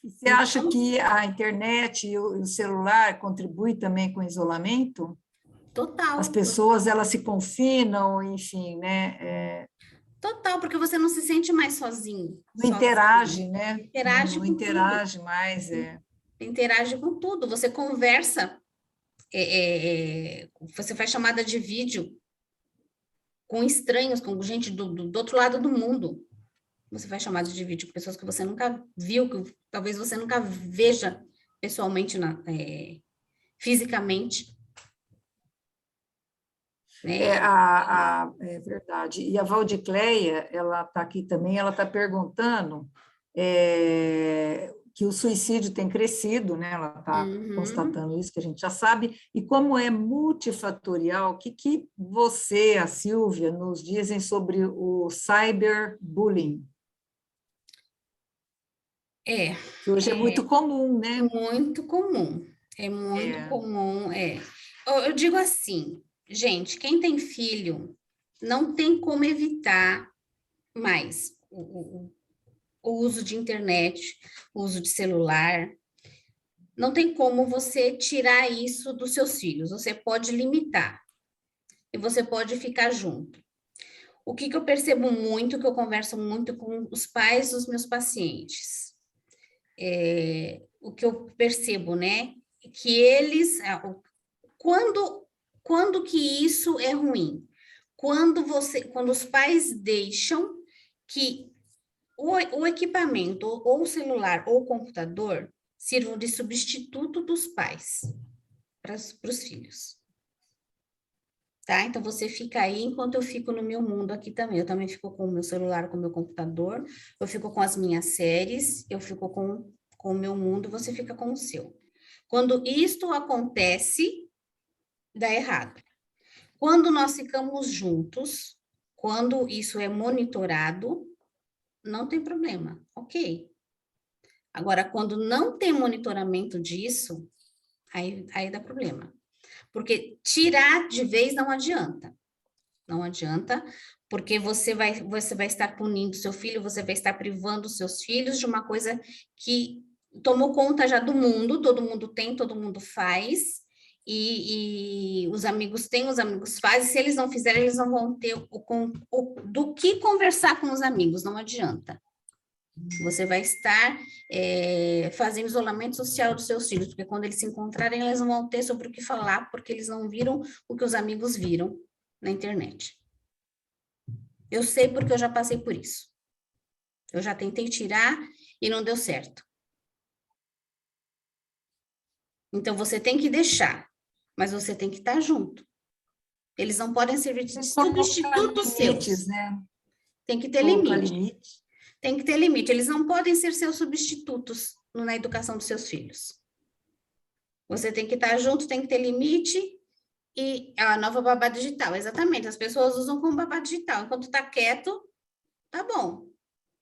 Você acha que a internet e o celular contribuem também com o isolamento? Total. As pessoas, elas se confinam, enfim, né? Total, porque você não se sente mais sozinho. Não interage, né? Interage Não com tudo. interage mais. Interage com tudo. Você conversa, você faz chamada de vídeo com estranhos, com gente do outro lado do mundo. Você faz chamada de vídeo com pessoas que você nunca viu, que talvez você nunca veja pessoalmente, fisicamente. Né? É verdade. E a Valdicleia, ela está aqui também, ela está perguntando que o suicídio tem crescido, né? Ela está constatando isso, que a gente já sabe, e como é multifatorial, o que você, a Silvia, nos dizem sobre o cyberbullying? Que hoje é muito comum, né? É muito comum, comum. Eu digo assim, gente, quem tem filho não tem como evitar mais o uso de internet, o uso de celular. Não tem como você tirar isso dos seus filhos. Você pode limitar e você pode ficar junto. O que eu percebo muito, que eu converso muito com os pais dos meus pacientes, o que eu percebo, né, que eles, quando que isso é ruim? Quando os pais deixam que o equipamento, ou o celular, ou o computador, sirvam de substituto dos pais para os filhos. Tá? Então, você fica aí enquanto eu fico no meu mundo aqui também. Eu também fico com o meu celular, com o meu computador, eu fico com as minhas séries, eu fico com o meu mundo, você fica com o seu. Quando isto acontece, dá errado. Quando nós ficamos juntos, quando isso é monitorado, não tem problema, ok. Agora, quando não tem monitoramento disso, aí dá problema. Porque tirar de vez não adianta. Não adianta, porque você vai estar punindo seu filho, você vai estar privando seus filhos de uma coisa que tomou conta já do mundo, todo mundo tem, todo mundo faz, e os amigos têm, os amigos fazem, se eles não fizerem, eles não vão ter do que conversar com os amigos, não adianta. Você vai estar fazendo isolamento social dos seus filhos, porque quando eles se encontrarem, eles não vão ter sobre o que falar, porque eles não viram o que os amigos viram na internet. Eu sei porque eu já passei por isso. Eu já tentei tirar e não deu certo. Então, você tem que deixar, mas você tem que estar junto. Eles não podem servir de substitutos seus. Né? Tem que ter limite. Tem que ter limite. Eles não podem ser seus substitutos na educação dos seus filhos. Você tem que estar junto, tem que ter limite. E a nova babá digital, exatamente. As pessoas usam como babá digital. Enquanto está quieto, tá bom.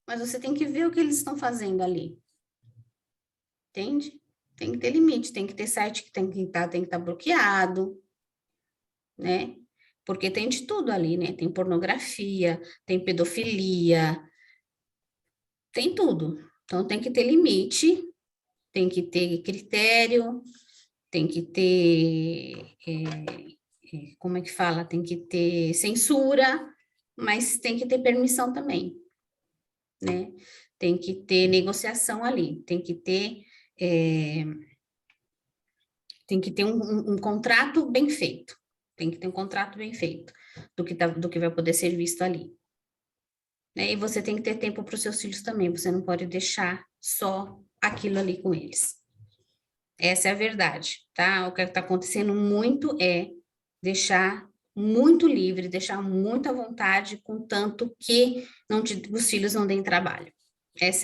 Mas você tem que ver o que eles estão fazendo ali. Entende? Tem que ter limite. Tem que ter site que tem que estar bloqueado, né? Porque tem de tudo ali, né? Tem pornografia, tem pedofilia, tem tudo. Então, tem que ter limite, tem que ter critério, tem que ter, como é que fala? Tem que ter censura, mas tem que ter permissão também, né? Tem que ter negociação ali, tem que ter um contrato bem feito, tem que ter um contrato bem feito do que vai poder ser visto ali. E você tem que ter tempo para os seus filhos também, você não pode deixar só aquilo ali com eles. Essa é a verdade, tá? O que está acontecendo muito é deixar muito livre, deixar muito à vontade, contanto que os filhos não deem trabalho.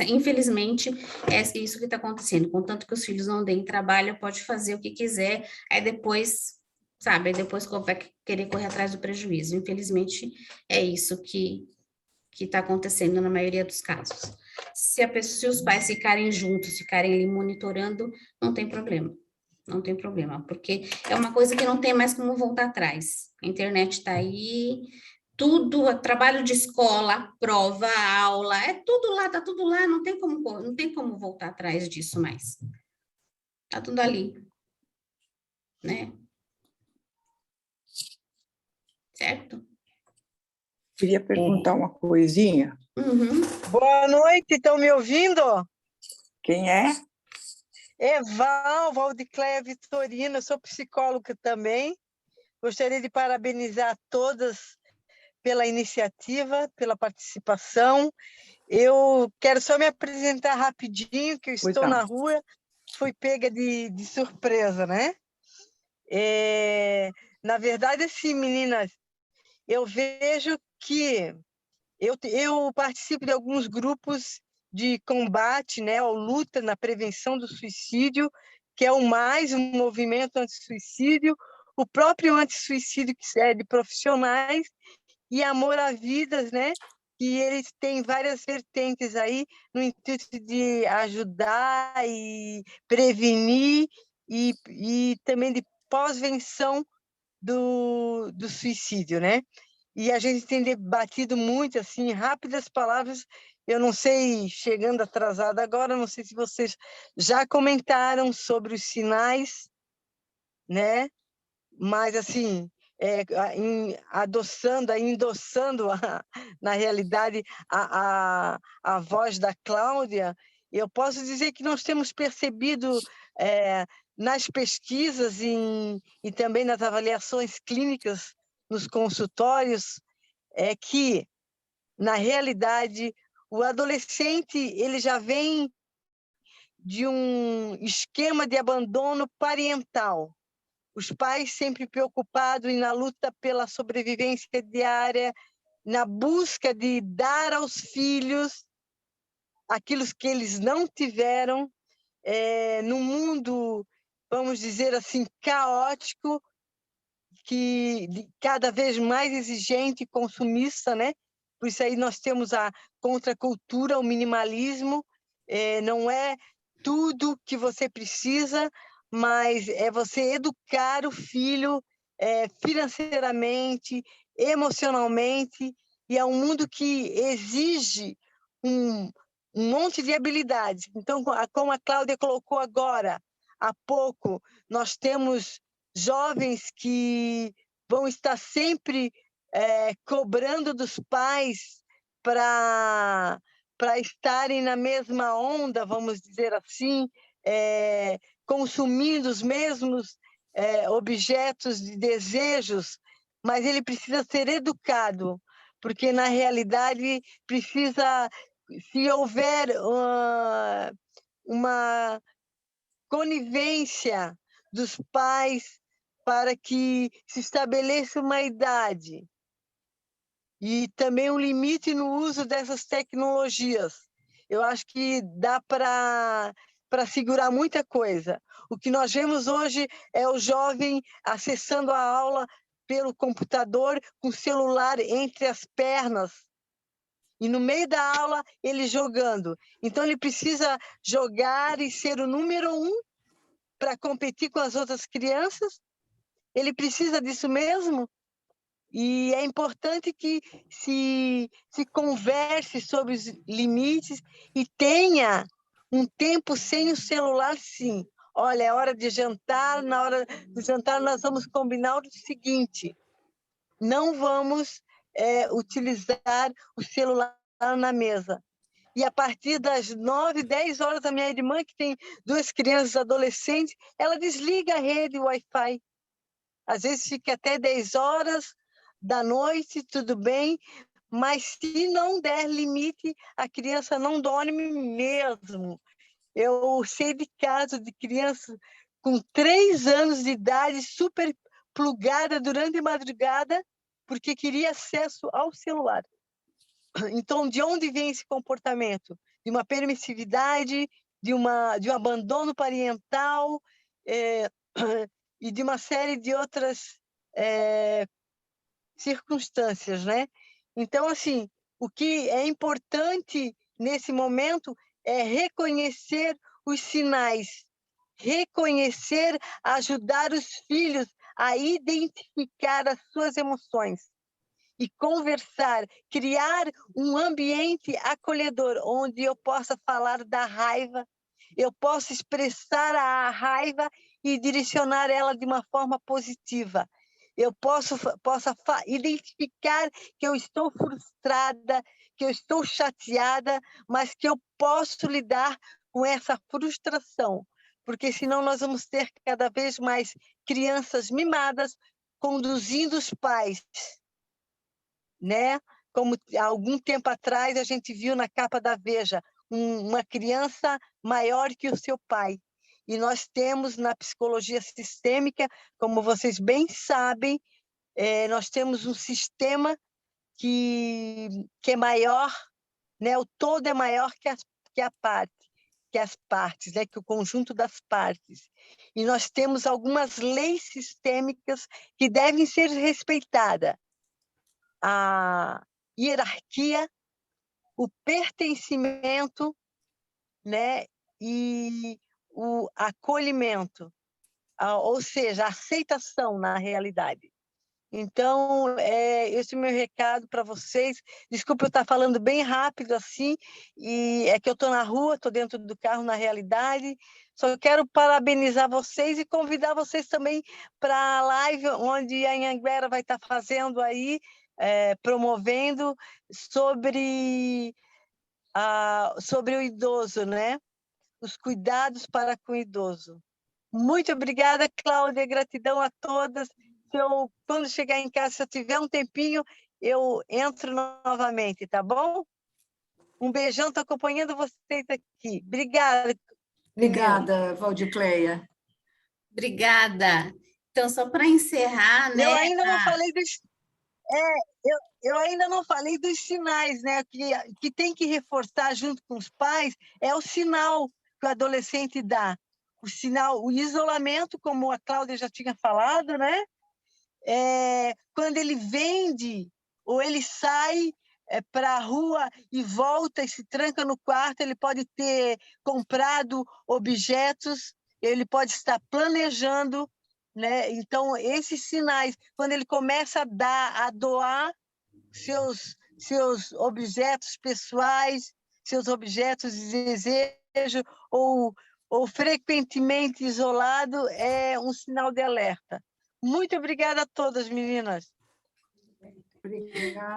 Infelizmente, é isso que está acontecendo, contanto que os filhos não deem trabalho, pode fazer o que quiser, aí depois, sabe, depois vai querer correr atrás do prejuízo. Infelizmente, é isso que está acontecendo na maioria dos casos. Se os pais ficarem juntos, ficarem ali monitorando, não tem problema. Não tem problema, porque é uma coisa que não tem mais como voltar atrás. A internet está aí, tudo, trabalho de escola, prova, aula, é tudo lá, tá tudo lá, não tem como voltar atrás disso mais. Tá tudo ali, né? Certo? Queria perguntar uma coisinha. Uhum. Boa noite, estão me ouvindo? Quem é? Valdicléia Vitorino, eu sou psicóloga também. Gostaria de parabenizar todas pela iniciativa, pela participação. Eu quero só me apresentar rapidinho, que eu Pois estou não. na rua, fui pega de surpresa, né? Na verdade, assim, meninas, eu vejo que eu participo de alguns grupos de combate, né, ou luta na prevenção do suicídio, que é o MAIS, o Movimento Anti-Suicídio, o próprio anti-suicídio, que é de profissionais, e Amor à Vidas, né, que eles têm várias vertentes aí no intuito de ajudar e prevenir e também de pós-venção do suicídio, né? E a gente tem debatido muito, assim, em rápidas palavras. Eu não sei, chegando atrasada agora, não sei se vocês já comentaram sobre os sinais, né? Mas, assim, endossando, na realidade, a voz da Cláudia, eu posso dizer que nós temos percebido nas pesquisas e também nas avaliações clínicas, nos consultórios, que, na realidade, o adolescente ele já vem de um esquema de abandono parental. Os pais sempre preocupados na luta pela sobrevivência diária, na busca de dar aos filhos aquilo que eles não tiveram, num mundo, vamos dizer assim, caótico, cada vez mais exigente e consumista, né? Por isso aí nós temos a contracultura, o minimalismo, não é tudo que você precisa, mas é você educar o filho financeiramente, emocionalmente, e é um mundo que exige um monte de habilidades. Então, como a Cláudia colocou agora, há pouco, nós temos jovens que vão estar sempre cobrando dos pais para estarem na mesma onda, vamos dizer assim, consumindo os mesmos objetos de desejos, mas ele precisa ser educado, porque, na realidade, precisa, se houver uma conivência dos pais para que se estabeleça uma idade e também um limite no uso dessas tecnologias. Eu acho que dá para segurar muita coisa. O que nós vemos hoje é o jovem acessando a aula pelo computador, com o celular entre as pernas, e no meio da aula ele jogando. Então ele precisa jogar e ser o número 1 para competir com as outras crianças. Ele precisa disso mesmo? E é importante que se converse sobre os limites e tenha um tempo sem o celular, sim. Olha, é hora de jantar, na hora do jantar nós vamos combinar o seguinte: não vamos utilizar o celular na mesa. E a partir das 9, 10 horas, a minha irmã, que tem 2 crianças adolescentes, ela desliga a rede Wi-Fi. Às vezes fica até 10 horas da noite, tudo bem, mas se não der limite, a criança não dorme mesmo. Eu sei de casos de crianças com 3 anos de idade, super plugada durante a madrugada, porque queria acesso ao celular. Então, de onde vem esse comportamento? De uma permissividade, de um abandono parental, e de uma série de outras circunstâncias, né? Então, assim, o que é importante nesse momento é reconhecer os sinais, reconhecer, ajudar os filhos a identificar as suas emoções. e conversar, criar um ambiente acolhedor, onde eu possa falar da raiva, eu possa expressar a raiva e direcionar ela de uma forma positiva. Eu possa identificar que eu estou frustrada, que eu estou chateada, mas que eu posso lidar com essa frustração, porque senão nós vamos ter cada vez mais crianças mimadas conduzindo os pais, né? Como há algum tempo atrás a gente viu na capa da Veja, uma criança maior que o seu pai. E nós temos na psicologia sistêmica, como vocês bem sabem, nós temos um sistema que é maior, né? O todo é maior que as partes, né? Que o conjunto das partes. E nós temos algumas leis sistêmicas que devem ser respeitadas. A hierarquia, o pertencimento, né? E o acolhimento, ou seja, a aceitação na realidade. Então, esse é o meu recado para vocês. Desculpa eu estar falando bem rápido assim, e é que eu estou na rua, estou dentro do carro na realidade. Só quero parabenizar vocês e convidar vocês também para a live onde a Anhanguera vai estar fazendo aí, promovendo sobre o idoso, né? Os cuidados para com o idoso. Muito obrigada, Cláudia, gratidão a todas. Quando chegar em casa, se eu tiver um tempinho, eu entro novamente, tá bom? Um beijão, estou acompanhando vocês aqui. Obrigada. Obrigada, Valdicleia. Obrigada. Então, só para encerrar, né? Eu ainda não falei eu ainda não falei dos sinais, né? Que tem que reforçar junto com os pais é o sinal que o adolescente dá. O sinal, o isolamento, como a Cláudia já tinha falado, né? Quando ele vende ou ele sai para a rua e volta e se tranca no quarto, ele pode ter comprado objetos, ele pode estar planejando, né? Então, esses sinais, quando ele começa a doar seus objetos pessoais, seus objetos de desejo, ou frequentemente isolado, é um sinal de alerta. Muito obrigada a todas, meninas. Obrigada.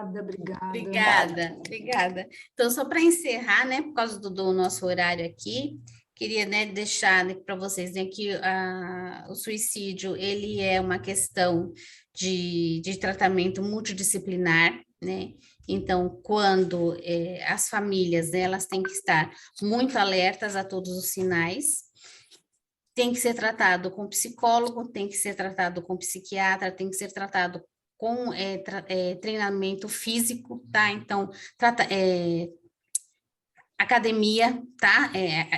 Então, só para encerrar, né, por causa do nosso horário aqui, queria, né, deixar, né, para vocês, né, que o suicídio, ele é uma questão de tratamento multidisciplinar, né? Então, quando as famílias, né, elas têm que estar muito alertas a todos os sinais, tem que ser tratado com psicólogo, tem que ser tratado com psiquiatra, tem que ser tratado com treinamento físico, tá? Então, academia, tá?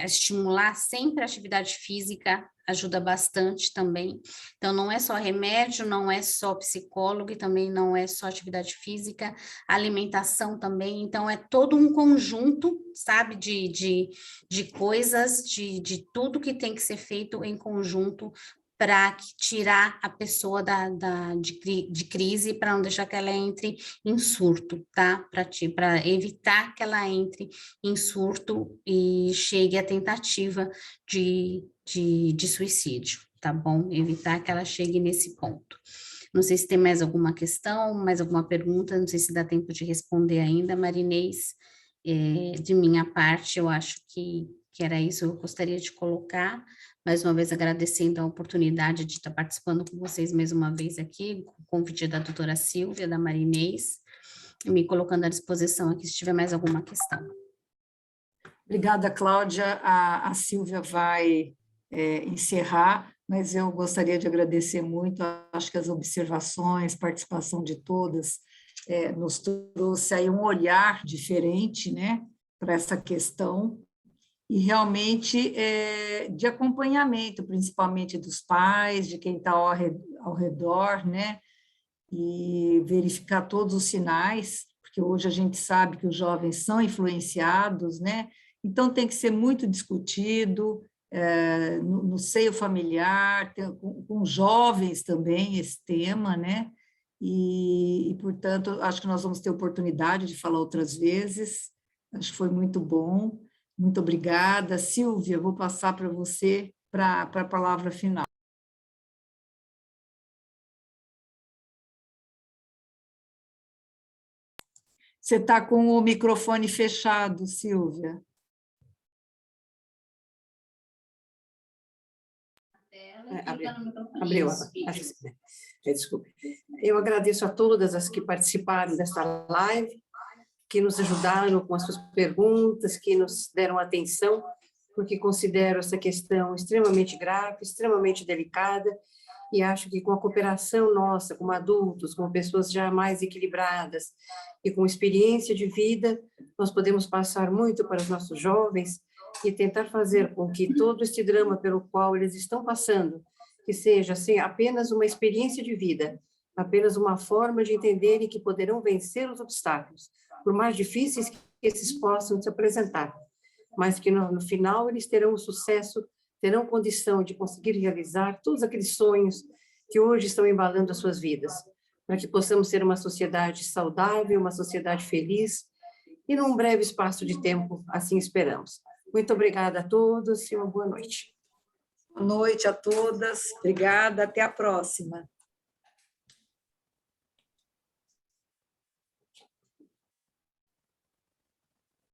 Estimular sempre a atividade física ajuda bastante também. Então, não é só remédio, não é só psicólogo e também não é só atividade física, alimentação também. Então, é todo um conjunto, sabe, de coisas, de tudo que tem que ser feito em conjunto para tirar a pessoa de crise, para não deixar que ela entre em surto, tá? Para evitar que ela entre em surto e chegue à tentativa de suicídio, tá bom? Evitar que ela chegue nesse ponto. Não sei se tem mais alguma questão, mais alguma pergunta, não sei se dá tempo de responder ainda, Marinês. De minha parte, eu acho que era isso que eu gostaria de colocar. Mais uma vez agradecendo a oportunidade de estar participando com vocês mais uma vez aqui, com o convite da doutora Silvia, da Marinês, e me colocando à disposição aqui se tiver mais alguma questão. Obrigada, Cláudia. A Silvia vai encerrar, mas eu gostaria de agradecer muito, acho que as observações, participação de todas, nos trouxe aí um olhar diferente, né, para essa questão, e realmente de acompanhamento, principalmente dos pais, de quem está ao redor, né, e verificar todos os sinais, porque hoje a gente sabe que os jovens são influenciados, né, então tem que ser muito discutido no seio familiar, com jovens também, esse tema, né, portanto, acho que nós vamos ter oportunidade de falar outras vezes. Acho que foi muito bom. Muito obrigada. Silvia, vou passar para você para a palavra final. Você está com o microfone fechado, Silvia. Abriu. Desculpe. Eu agradeço a todas as que participaram desta live, que nos ajudaram com as suas perguntas, que nos deram atenção, porque considero essa questão extremamente grave, extremamente delicada, e acho que com a cooperação nossa, como adultos, como pessoas já mais equilibradas e com experiência de vida, nós podemos passar muito para os nossos jovens e tentar fazer com que todo este drama pelo qual eles estão passando, que seja assim, apenas uma experiência de vida, apenas uma forma de entenderem que poderão vencer os obstáculos, por mais difíceis que esses possam se apresentar, mas que no final eles terão sucesso, terão condição de conseguir realizar todos aqueles sonhos que hoje estão embalando as suas vidas, para que possamos ter uma sociedade saudável, uma sociedade feliz, e num breve espaço de tempo, assim esperamos. Muito obrigada a todos e uma boa noite. Boa noite a todas. Obrigada. Até a próxima.